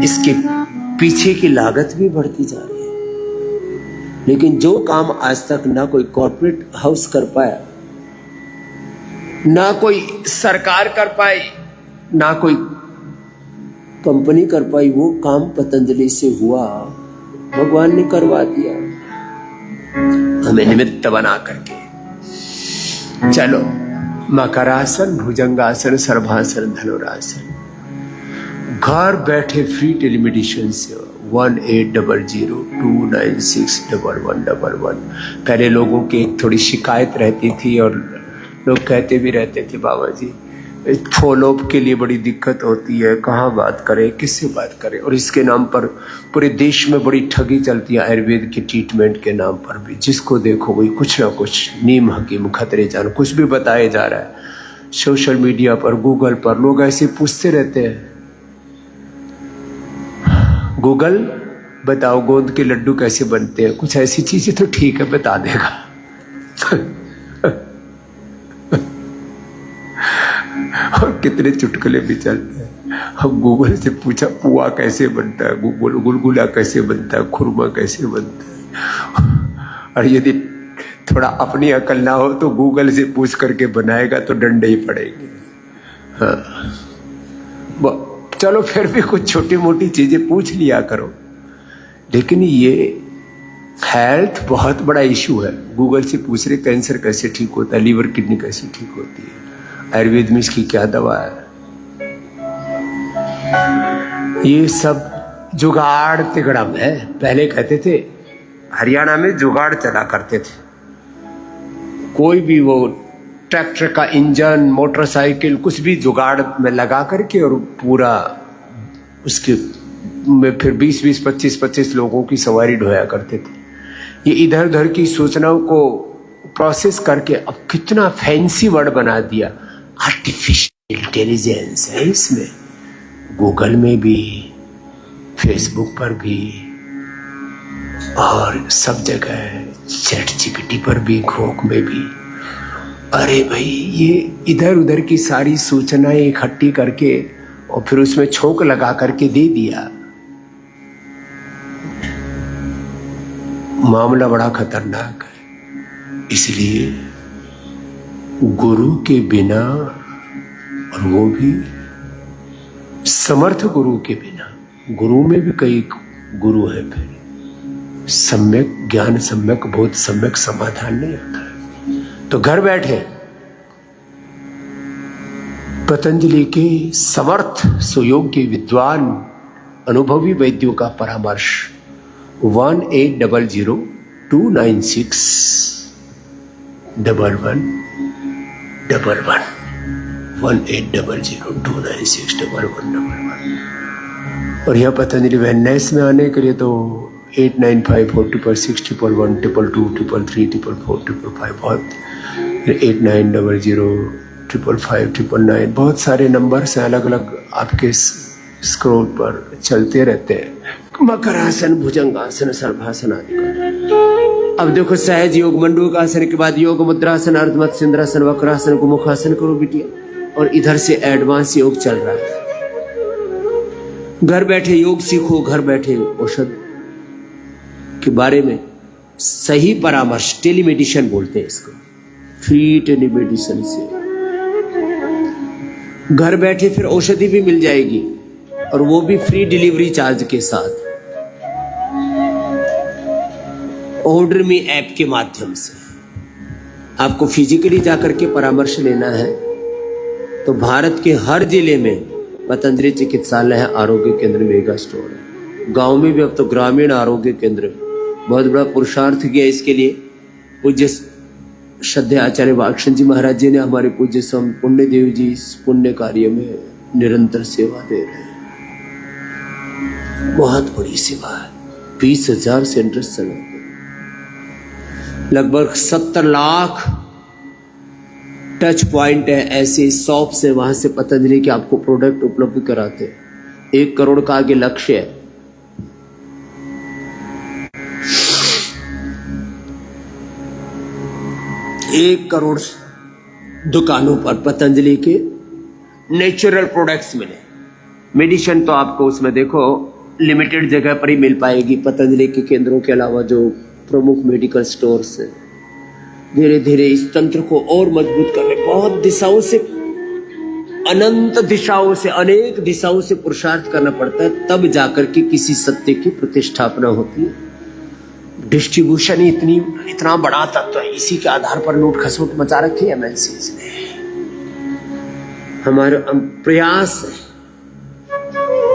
इसके पीछे की लागत भी बढ़ती जा रही है। लेकिन जो काम आज तक ना कोई कॉर्पोरेट हाउस कर पाया, ना कोई सरकार कर पाई, ना कोई कंपनी कर पाई, वो काम पतंजलि से हुआ। भगवान ने करवा दिया हमें निमित्त बना करके। चलो, मकरासन, भुजंगासन, सर्वासन, धनुरासन, घर बैठे फ्री टेलीमेडिसिन से 180029611111। पहले लोगों की थोड़ी शिकायत रहती थी और लोग कहते भी रहते थे, बाबा जी फॉलोअप के लिए बड़ी दिक्कत होती है, कहाँ बात करें, किससे बात करें। और इसके नाम पर पूरे देश में बड़ी ठगी चलती है, आयुर्वेद के ट्रीटमेंट के नाम पर भी। जिसको देखो वही कुछ ना कुछ नीम हकीम खतरे जान कुछ भी बताया जा रहा है। सोशल मीडिया पर, गूगल पर लोग ऐसे पूछते रहते हैं, गूगल बताओ गोंद के लड्डू कैसे बनते हैं, कुछ ऐसी चीजें तो ठीक है बता देगा। और कितने चुटकुले भी चलते हैं। हम गूगल से पूछा पुआ कैसे बनता है, गुलगुला कैसे बनता है, खुरमा कैसे बनता है। और यदि थोड़ा अपनी अकल ना हो तो गूगल से पूछ करके बनाएगा तो डंडे ही पड़ेंगे। हाँ, चलो फिर भी कुछ छोटी मोटी चीजें पूछ लिया करो। लेकिन ये हेल्थ बहुत बड़ा इशू है। गूगल से पूछ रहे कैंसर कैसे ठीक होता है, लीवर किडनी कैसे ठीक होती है, आयुर्वेद में इसकी क्या दवा है। ये सब जुगाड़ तिगड़म है। पहले कहते थे हरियाणा में जुगाड़ चला करते थे, कोई भी वो ट्रैक्टर का इंजन, मोटरसाइकिल, कुछ भी जुगाड़ में लगा करके और पूरा उसके में फिर 20-20, 25-25 लोगों की सवारी ढोया करते थे। ये इधर उधर की सूचनाओं को प्रोसेस करके अब कितना फैंसी वर्ड बना दिया, आर्टिफिशियल इंटेलिजेंस है इसमें। गूगल में भी, फेसबुक पर भी और सब जगह, चैट जीपीटी पर भी, घोक में भी। अरे भाई, ये इधर उधर की सारी सूचनाएं इकट्ठी करके और फिर उसमें छोंक लगा करके दे दिया। मामला बड़ा खतरनाक है। इसलिए गुरु के बिना, और वो भी समर्थ गुरु के बिना, गुरु में भी कई गुरु है, फिर सम्यक ज्ञान, सम्यक बोध, सम्यक समाधान नहीं होता है। तो घर बैठे पतंजलि के समर्थ, सुयोग्य, विद्वान, अनुभवी वैद्यों का परामर्श 180029611111 1800296111। और यह पतंजलि वेलनेस में आने के लिए तो 895466112222334445 बहुत, 8900555599 बहुत सारे नंबर्स हैं, अलग अलग आपके स्क्रोल पर चलते रहते हैं। मकरासन, भुजंगासन, सर्वासन आदि। अब देखो, सहज योग, मंडूक आसन के बाद योग मुद्रासन, अर्धमत सिंद्रासन, वक्रासन, गुमुखासन करो बिटिया। और इधर से एडवांस योग चल रहा है। घर बैठे योग सीखो, घर बैठे औषध के बारे में सही परामर्श, टेलीमेडिसिन बोलते हैं इसको, फ्री टेलीमेडिसिन से घर बैठे फिर औषधि भी मिल जाएगी, और वो भी फ्री डिलीवरी चार्ज के साथ, ऑर्डर मी ऐप के माध्यम से। आपको फिजिकली जाकर के परामर्श लेना है तो भारत के हर जिले में पतंजलि चिकित्सालय है, आरोग्य केंद्र, मेगा स्टोर है। गांव में भी अब तो ग्रामीण आरोग्य केंद्र। बहुत बड़ा पुरुषार्थ किया इसके लिए पूज्य श्रद्धेय आचार्य वात्स्यंत जी महाराज जी ने। हमारे पूज्य स्वामी पुण्य देव जी इस पुण्य कार्य में निरंतर सेवा दे रहे हैं। बहुत बड़ी सेवा है। 20,000 सेंटर चलाते, लगभग 70 लाख टच पॉइंट है, ऐसे शॉप्स है, वहां से पतंजलि के आपको प्रोडक्ट उपलब्ध कराते हैं। 1 करोड़ का आगे लक्ष्य है। एक करोड़ दुकानों पर पतंजलि के नेचुरल प्रोडक्ट्स मिले। मेडिसिन तो आपको उसमें देखो लिमिटेड जगह पर ही मिल पाएगी। पतंजलि के केंद्रों के अलावा जो प्रमुख मेडिकल स्टोर्स हैं, धीरे धीरे इस तंत्र को और मजबूत करने, बहुत दिशाओं से, अनंत दिशाओं से, अनेक दिशाओं से पुरुषार्थ करना पड़ता है, तब जाकर के किसी सत्य की प्रतिष्ठापना होती है। डिस्ट्रीब्यूशन इतना बड़ा तत्व है, इसी के आधार पर लूट खसोट मचा रखी है एमएनसीज ने। हमारा प्रयास है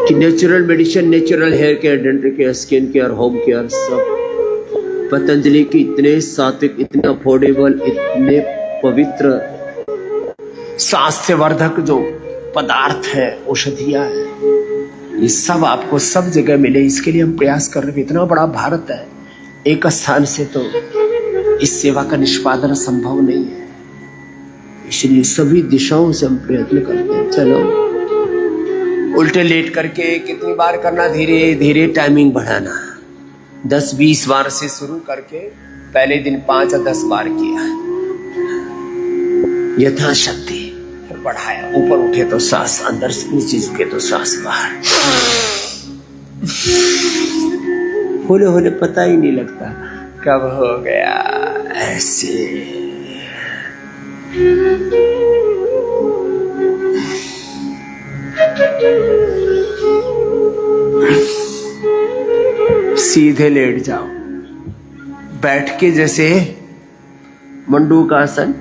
कि natural medicine, natural hair care, dental care, skin care, home care, सब पतंजलि के इतने सात्विक, इतने अफोर्डेबल, इतने पवित्र, स्वास्थ्यवर्धक जो पदार्थ है, औषधियां है, ये सब आपको सब जगह मिले। इसके लिए हम प्रयास कर रहे हैं। इतना बड़ा भारत है, एक स्थान से तो इस सेवा का निष्पादन संभव नहीं है, इसलिए सभी दिशाओं से हम प्रयत्न करते हैं। चलो, उल्टे लेट करके कितनी बार करना, धीरे धीरे टाइमिंग बढ़ाना। 10-20 बार से शुरू करके पहले दिन 5 या 10 बार किया, यथाशक्ति फिर बढ़ाया। ऊपर उठे तो सांस अंदर से, नीचे झुके तो सांस बाहर। होले होले पता ही नहीं लगता कब हो गया ऐसे। सीधे लेट जाओ, बैठ के जैसे मंडूकासन,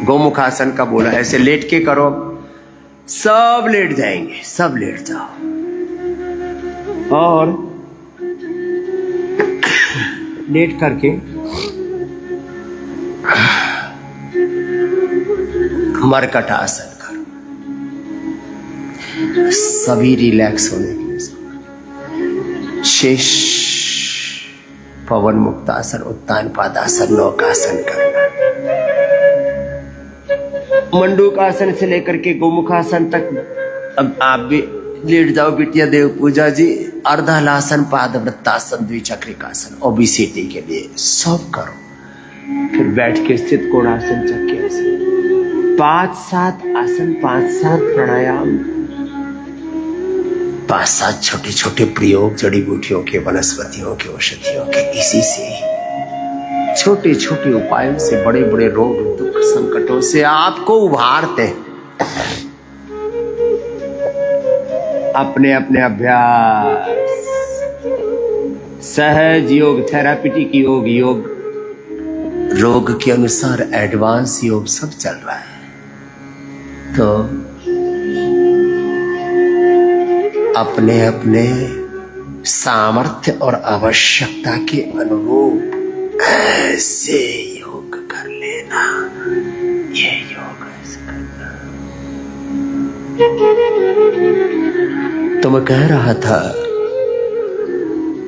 गोमुखासन का बोला, ऐसे लेट के करो। सब लेट जाएंगे, सब लेट जाओ और लेट करके मरकट आसन करो। सभी रिलैक्स होने के लिए शेष पवन मुक्तासन, उत्तान पादासन, नौकासन करना। मंडूकासन से लेकर के गोमुखासन तक अब आप भी लेट जाओ बिटिया देव पूजा जी। अर्धहलासन, पादवृत्तासन, द्विचक्रिकासन, ओबेसिटी के लिए सब करो। फिर बैठ के स्थित कोणासन, चक्रासन, 5-7 आसन, 5-7 प्राणायाम, 5-7 छोटे छोटे प्रयोग, जड़ी बूटियों के, वनस्पतियों के, औषधियों के। इसी से छोटे छोटे उपायों से बड़े बड़े रोग, दुख, संकटों से आपको उभारते हैं। अपने अपने अभ्यास, सहज योग, थेरापिटिक योग, योग रोग के अनुसार एडवांस योग सब चल रहा है। तो अपने अपने सामर्थ्य और आवश्यकता के अनुरूप ऐसे योग कर लेना। ये योग ऐसे करना। तो मैं कह रहा था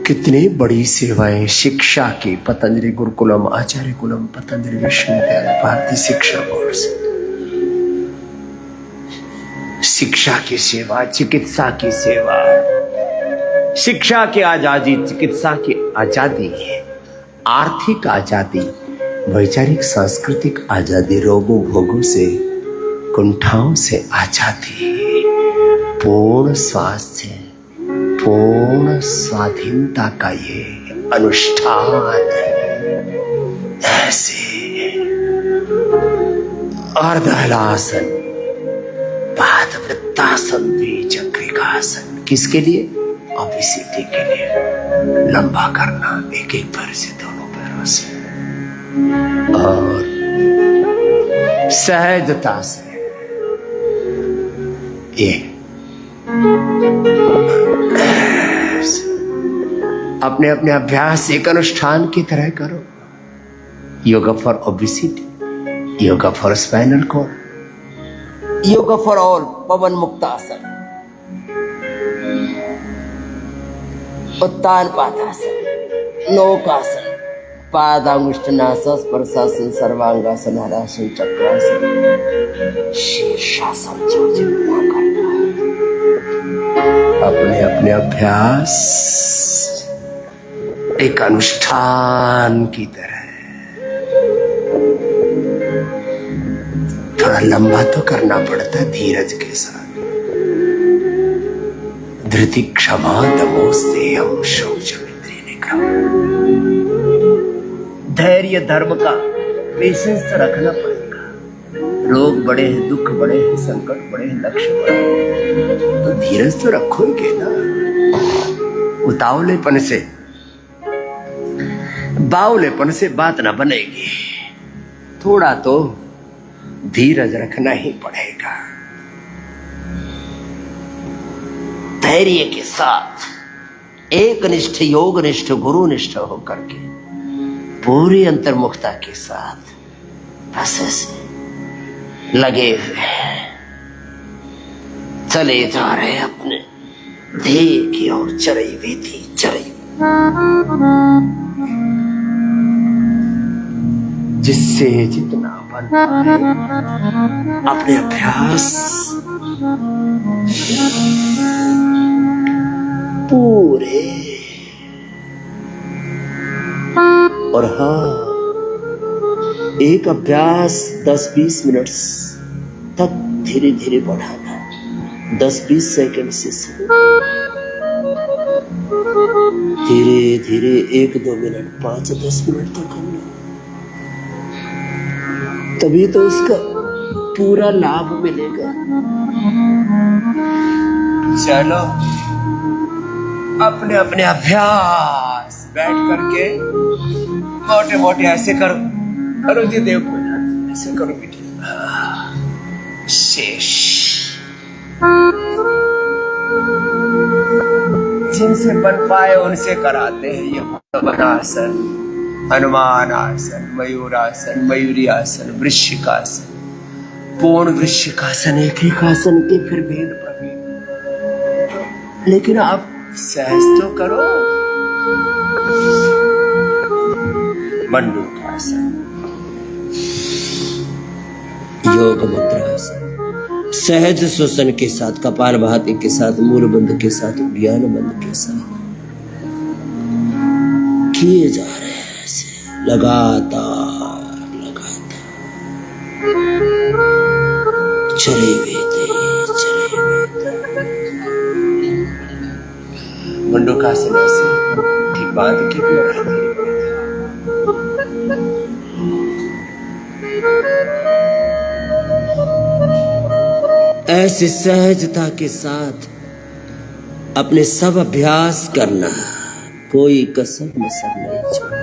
कितनी बड़ी सेवाएं शिक्षा की, पतंजलि गुरुकुलम, आचार्य कुलम, पतंजलि विश्वविद्यालय, भारतीय शिक्षा बोर्ड से शिक्षा की सेवा, चिकित्सा की सेवा, शिक्षा की आजादी, चिकित्सा की आजादी, आर्थिक आजादी, वैचारिक सांस्कृतिक आजादी, रोगों भोगों से, कुंठाओं से आजादी, पूर्ण स्वास्थ्य, पूर्ण स्वाधीनता का ये अनुष्ठान ऐसे अर्धहलासन, पादवृत्तासन, द्विचक्रिकासन। किसके लिए? ओबेसिटी के लिए। लंबा करना, एक एक पैर से, दोनों पैरों से। और सहजता से ये अपने अपने अभ्यास एक अनुष्ठान की तरह करो। Yoga for obesity, yoga for spinal cord, yoga for all, पवन मुक्तासन, उत्तान पादासन, नौकासन, पादांगुष्ठनासन, स्पर्शासन, सर्वांगासन, हरासन, चक्रासन, शीर्षासन, जो जितना करना है अपने अपने अभ्यास एक अनुष्ठान की तरह थोड़ा लंबा तो करना पड़ता है, धीरज के साथ। धृति क्षमा तमोस्तेयम शौचमित्री निग्रह। धैर्य धर्म का पेशेंस तो रखना पड़ेगा। रोग बड़े हैं, दुख बड़े हैं, संकट बड़े हैं, लक्ष्य बड़े हैं, तो धीरज तो रखोगे ना। उतावलेपन से, बावलेपन से बात ना बनेगी। थोड़ा तो धीरज रखना ही पड़ेगा। धैर्य के साथ एक निष्ठ, योग निष्ठ, गुरु निष्ठ होकर के पूरी अंतर्मुखता के साथ बस ऐसे लगे हुए चले जा रहे अपने ध्येय की ओर, चरई वेती चरई, जिससे जितना बन पाए अपने अभ्यास पूरे। और हाँ, एक अभ्यास 10-20 मिनट तक धीरे धीरे बढ़ाना, 10-20 सेकंड से धीरे धीरे 1-2 मिनट, 5-10 मिनट तक करना, तभी तो उसका पूरा लाभ मिलेगा। चलो अपने अपने अभ्यास बैठ करके मोटे मोटे ऐसे करो, करो जी देव को ऐसे करो बेटी। शेष जिनसे बन पाए उनसे कराते हैं ये पद्मासन, हनुमान आसन, मयूरासन, मयूरी आसन, वृश्चिकासन, पूर्ण वृश्चिकासन, एक ही आसन के फिर भेद प्रभेद। लेकिन आप सहज तो करो। मंडूकासन, योग मुद्रासन, सहज श्वसन के साथ, कपालभाति के साथ, मूलबंध के साथ, उद्यान बंध के साथ किए जा रहे हैं। लगातार लगातार चले वेते मंडूकासन से ठीक बांध के ऐसे सहजता के साथ अपने सब अभ्यास करना, कोई कसर मसर नहीं छोड़ना।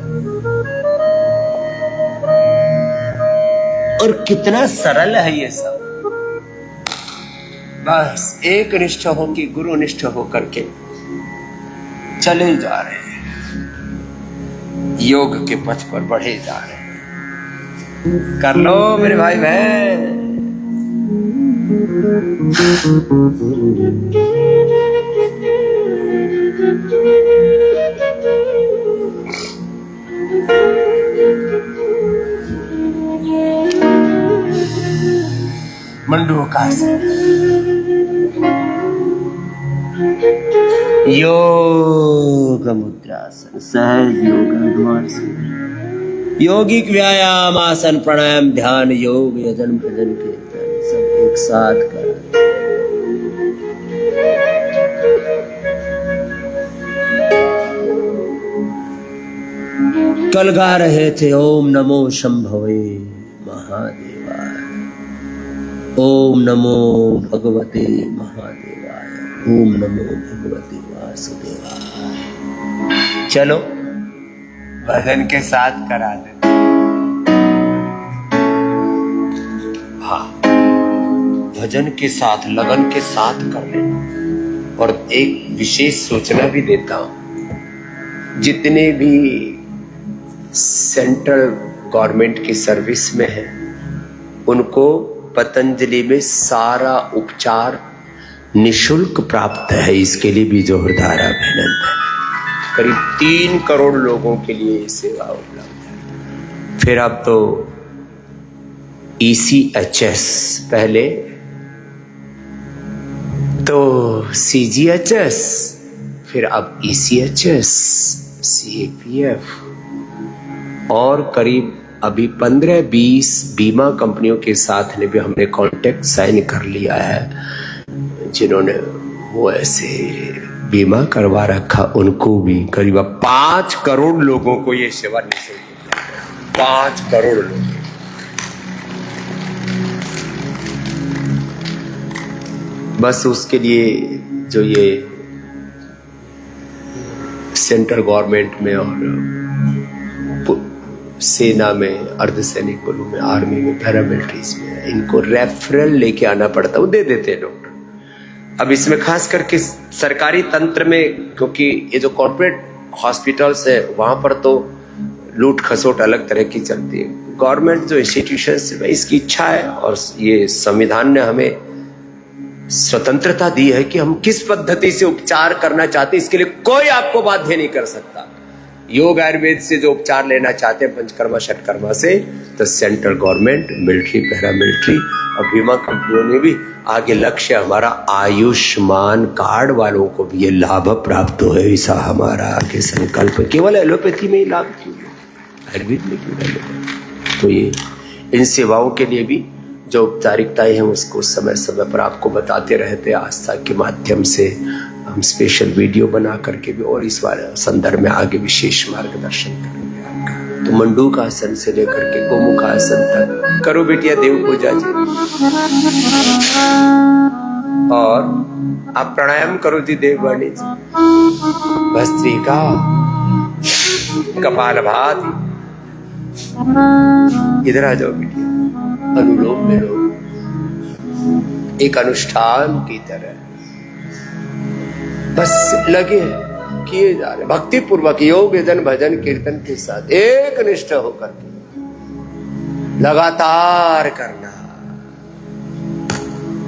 और कितना सरल है ये सब। बस एक निष्ठ हो कि गुरु निष्ठ हो करके चले जा रहे हैं, योग के पथ पर बढ़े जा रहे हैं। कर लो मेरे भाई बहन। मंडूकासन, योग मुद्रासन, सहज योगासन, योगिक व्यायाम आसन, प्राणायाम, ध्यान, योग, यजन, भजन, कीर्तन सब एक साथ कर। कल गा रहे थे ओम नमो शंभवे महादेवाय, ओम नमो भगवते महादेवाय, ओम नमो भगवते वासुदेवाय। चलो भजन के साथ करा दे। भजन के साथ, लगन के साथ कर लेना। और एक विशेष सूचना भी देता हूं, जितने भी सेंट्रल गवर्नमेंट की सर्विस में हैं, उनको पतंजलि में सारा उपचार निशुल्क प्राप्त है। इसके लिए भी जोरदार अभिनंदन। करीब 3 करोड़ लोगों के लिए ये सेवा उपलब्ध है। फिर अब तो ECHS, पहले तो CGHS, फिर अब ECHS, CAPF, और करीब अभी 15-20 बीमा कंपनियों के साथ ने भी हमने कॉन्ट्रैक्ट साइन कर लिया है, जिन्होंने वो ऐसे बीमा करवा रखा, उनको भी करीब 5 करोड़ लोगों को ये सेवा निःशुल्क है। 5 करोड़ लोग। बस उसके लिए जो ये सेंट्रल गवर्नमेंट में और सेना में, अर्धसैनिक बलों में, आर्मी में, पैरामिलिट्रीज में, इनको रेफरल लेके आना पड़ता, वो दे देते हैं डॉक्टर। अब इसमें खास करके सरकारी तंत्र में, क्योंकि ये जो कॉर्पोरेट हॉस्पिटल्स है वहां पर तो लूट खसोट अलग तरह की चलती है। गवर्नमेंट जो इंस्टीट्यूशंस है, इसकी इच्छा है और ये संविधान ने हमें स्वतंत्रता दी है कि हम किस पद्धति से उपचार करना चाहते हैं, इसके लिए कोई आपको बाध्य नहीं कर सकता। योग आयुर्वेद से जो उपचार लेना चाहते हैं पंचकर्मा षटकर्मा से, तो सेंट्रल गवर्नमेंट, मिलिट्री, पैरामिलिट्री और बीमा कंपनियों ने भी आगे लक्ष्य हमारा आयुष्मान कार्ड वालों को भी ये लाभ प्राप्त हो, ऐसा हमारा आगे संकल्प। केवल एलोपैथी में ही लाभ क्यों, आयुर्वेद में क्यों एलोपैथी? तो ये इन सेवाओं के लिए भी जो औपचारिकताएं हैं उसको समय समय पर आपको बताते रहते हैं। आस्था के माध्यम से हम स्पेशल वीडियो बना करके भी और इस बार संदर्भ में आगे विशेष मार्गदर्शन करेंगे आपका। तो मंडूक आसन से लेकर के गोमुख आसन तक करो बेटिया देव पूजा जी, और आप प्राणायाम करो जी देववाणी जी, भस्त्रिका, कपालभाति। इधर आ जाओ बेटिया, अनुलोम विलोम एक अनुष्ठान की तरह बस लगे किए जा रहे, भक्ति पूर्वक योग जन भजन कीर्तन के साथ एक निष्ठ होकर के लगातार करना,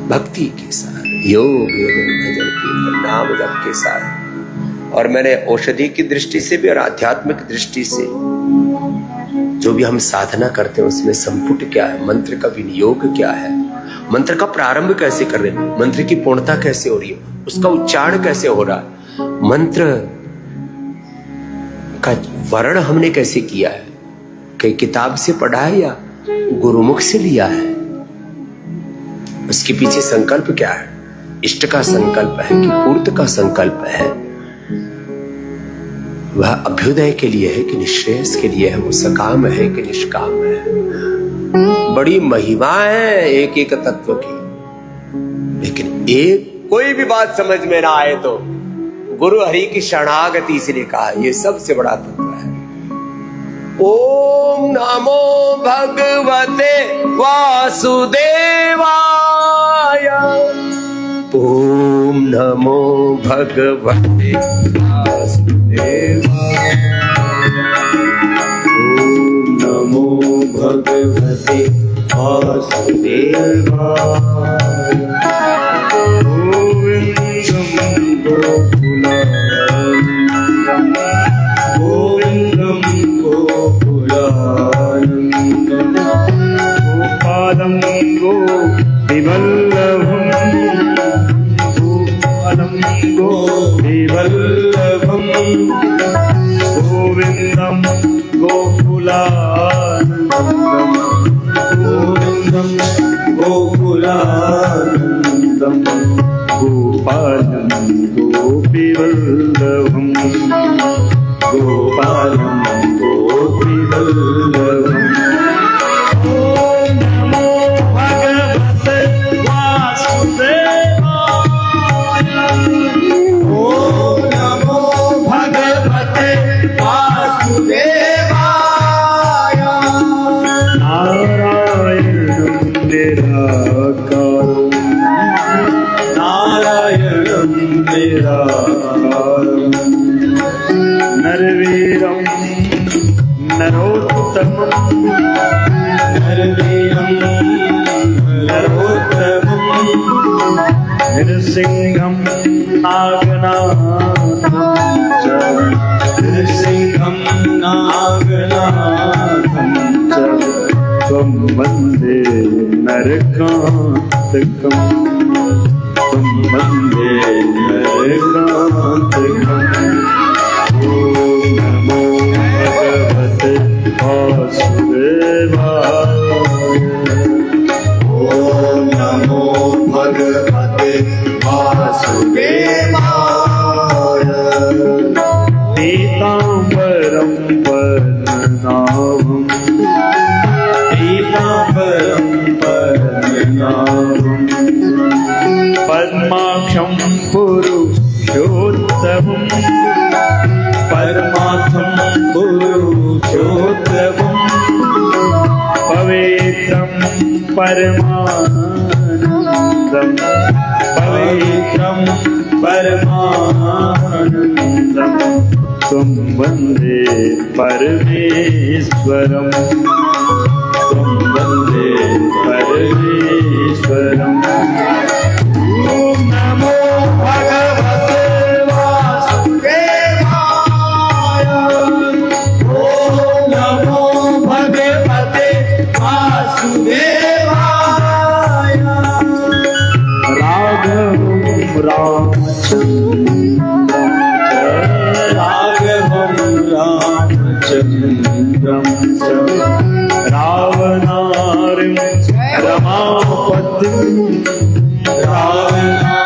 भक्ति के साथ, योग जन भजन कीर्तन नाम जप के साथ। और मैंने औषधि की दृष्टि से भी और आध्यात्मिक दृष्टि से जो भी हम साधना करते हैं उसमें संपुट क्या है, मंत्र का विनियोग क्या है, मंत्र का प्रारंभ कैसे कर रहे हैं, मंत्र की पूर्णता कैसे हो रही है, उसका उच्चारण कैसे हो रहा है, मंत्र का वर्ण हमने कैसे किया है, कई किताब से पढ़ा है या गुरुमुख से लिया है, उसके पीछे संकल्प क्या है, इष्ट का संकल्प है कि पूर्त का संकल्प है, वह अभ्युदय के लिए है कि निश्रेयस के लिए है, वो सकाम है कि निष्काम है। बड़ी महिमा है एक एक तत्व की, लेकिन एक कोई भी बात समझ में ना आए तो गुरु हरि की शरणागति इसलिए कहा, ये सबसे बड़ा तत्व है। ओम नमो भगवते वासुदेवाय, ओम नमो भगवते वासुदेवाय, ओम नमो भगवते वासुदेवाय। गोविंदम गोकुलानंदम गोपालम गोपीवल्लभम, गोपालम गोपीवल्लभम, गोविंदम गोकुलानंदम, गोविंदम गोकुलानंदम, गोपालम गोपीवल्लभम, गोपालम गोपीवल्लभम। ओम नमो भगवते वासुदेवाय, ओम नमो भगवते वासुदेवाय। नारायणं निराकारं निराकारम् नरवीरं नरोत्तमम् नरवीरं नरोत्तमम् नृसिंहं नागनाथं च नृसिंहं नागनाथं च त्वं वन्दे नरकान्तकम् त्वं वन्दे नरकान्तकम् ॐ नमो भगवते वासुदेवाय ॐ नमो भगवते वासुदेवाय पीताम्बरं वर्णनाभं पीताम्बरं वर्णनाभं पद्माक्षं पुरुषोत्तमं परमार्थं पुरुषोत्तमं पवित्रं परमानन्दं पवित्रं परमानन्दं त्वं वन्दे परमेश्वरं त्वं वन्दे परमेश्वरम् ॐ नमो भगवते वासुदेवाय ॐ नमो भगवते वासुदेवाय राघवं रामचन्द्रं च रावणारिं रमापतिं रावणा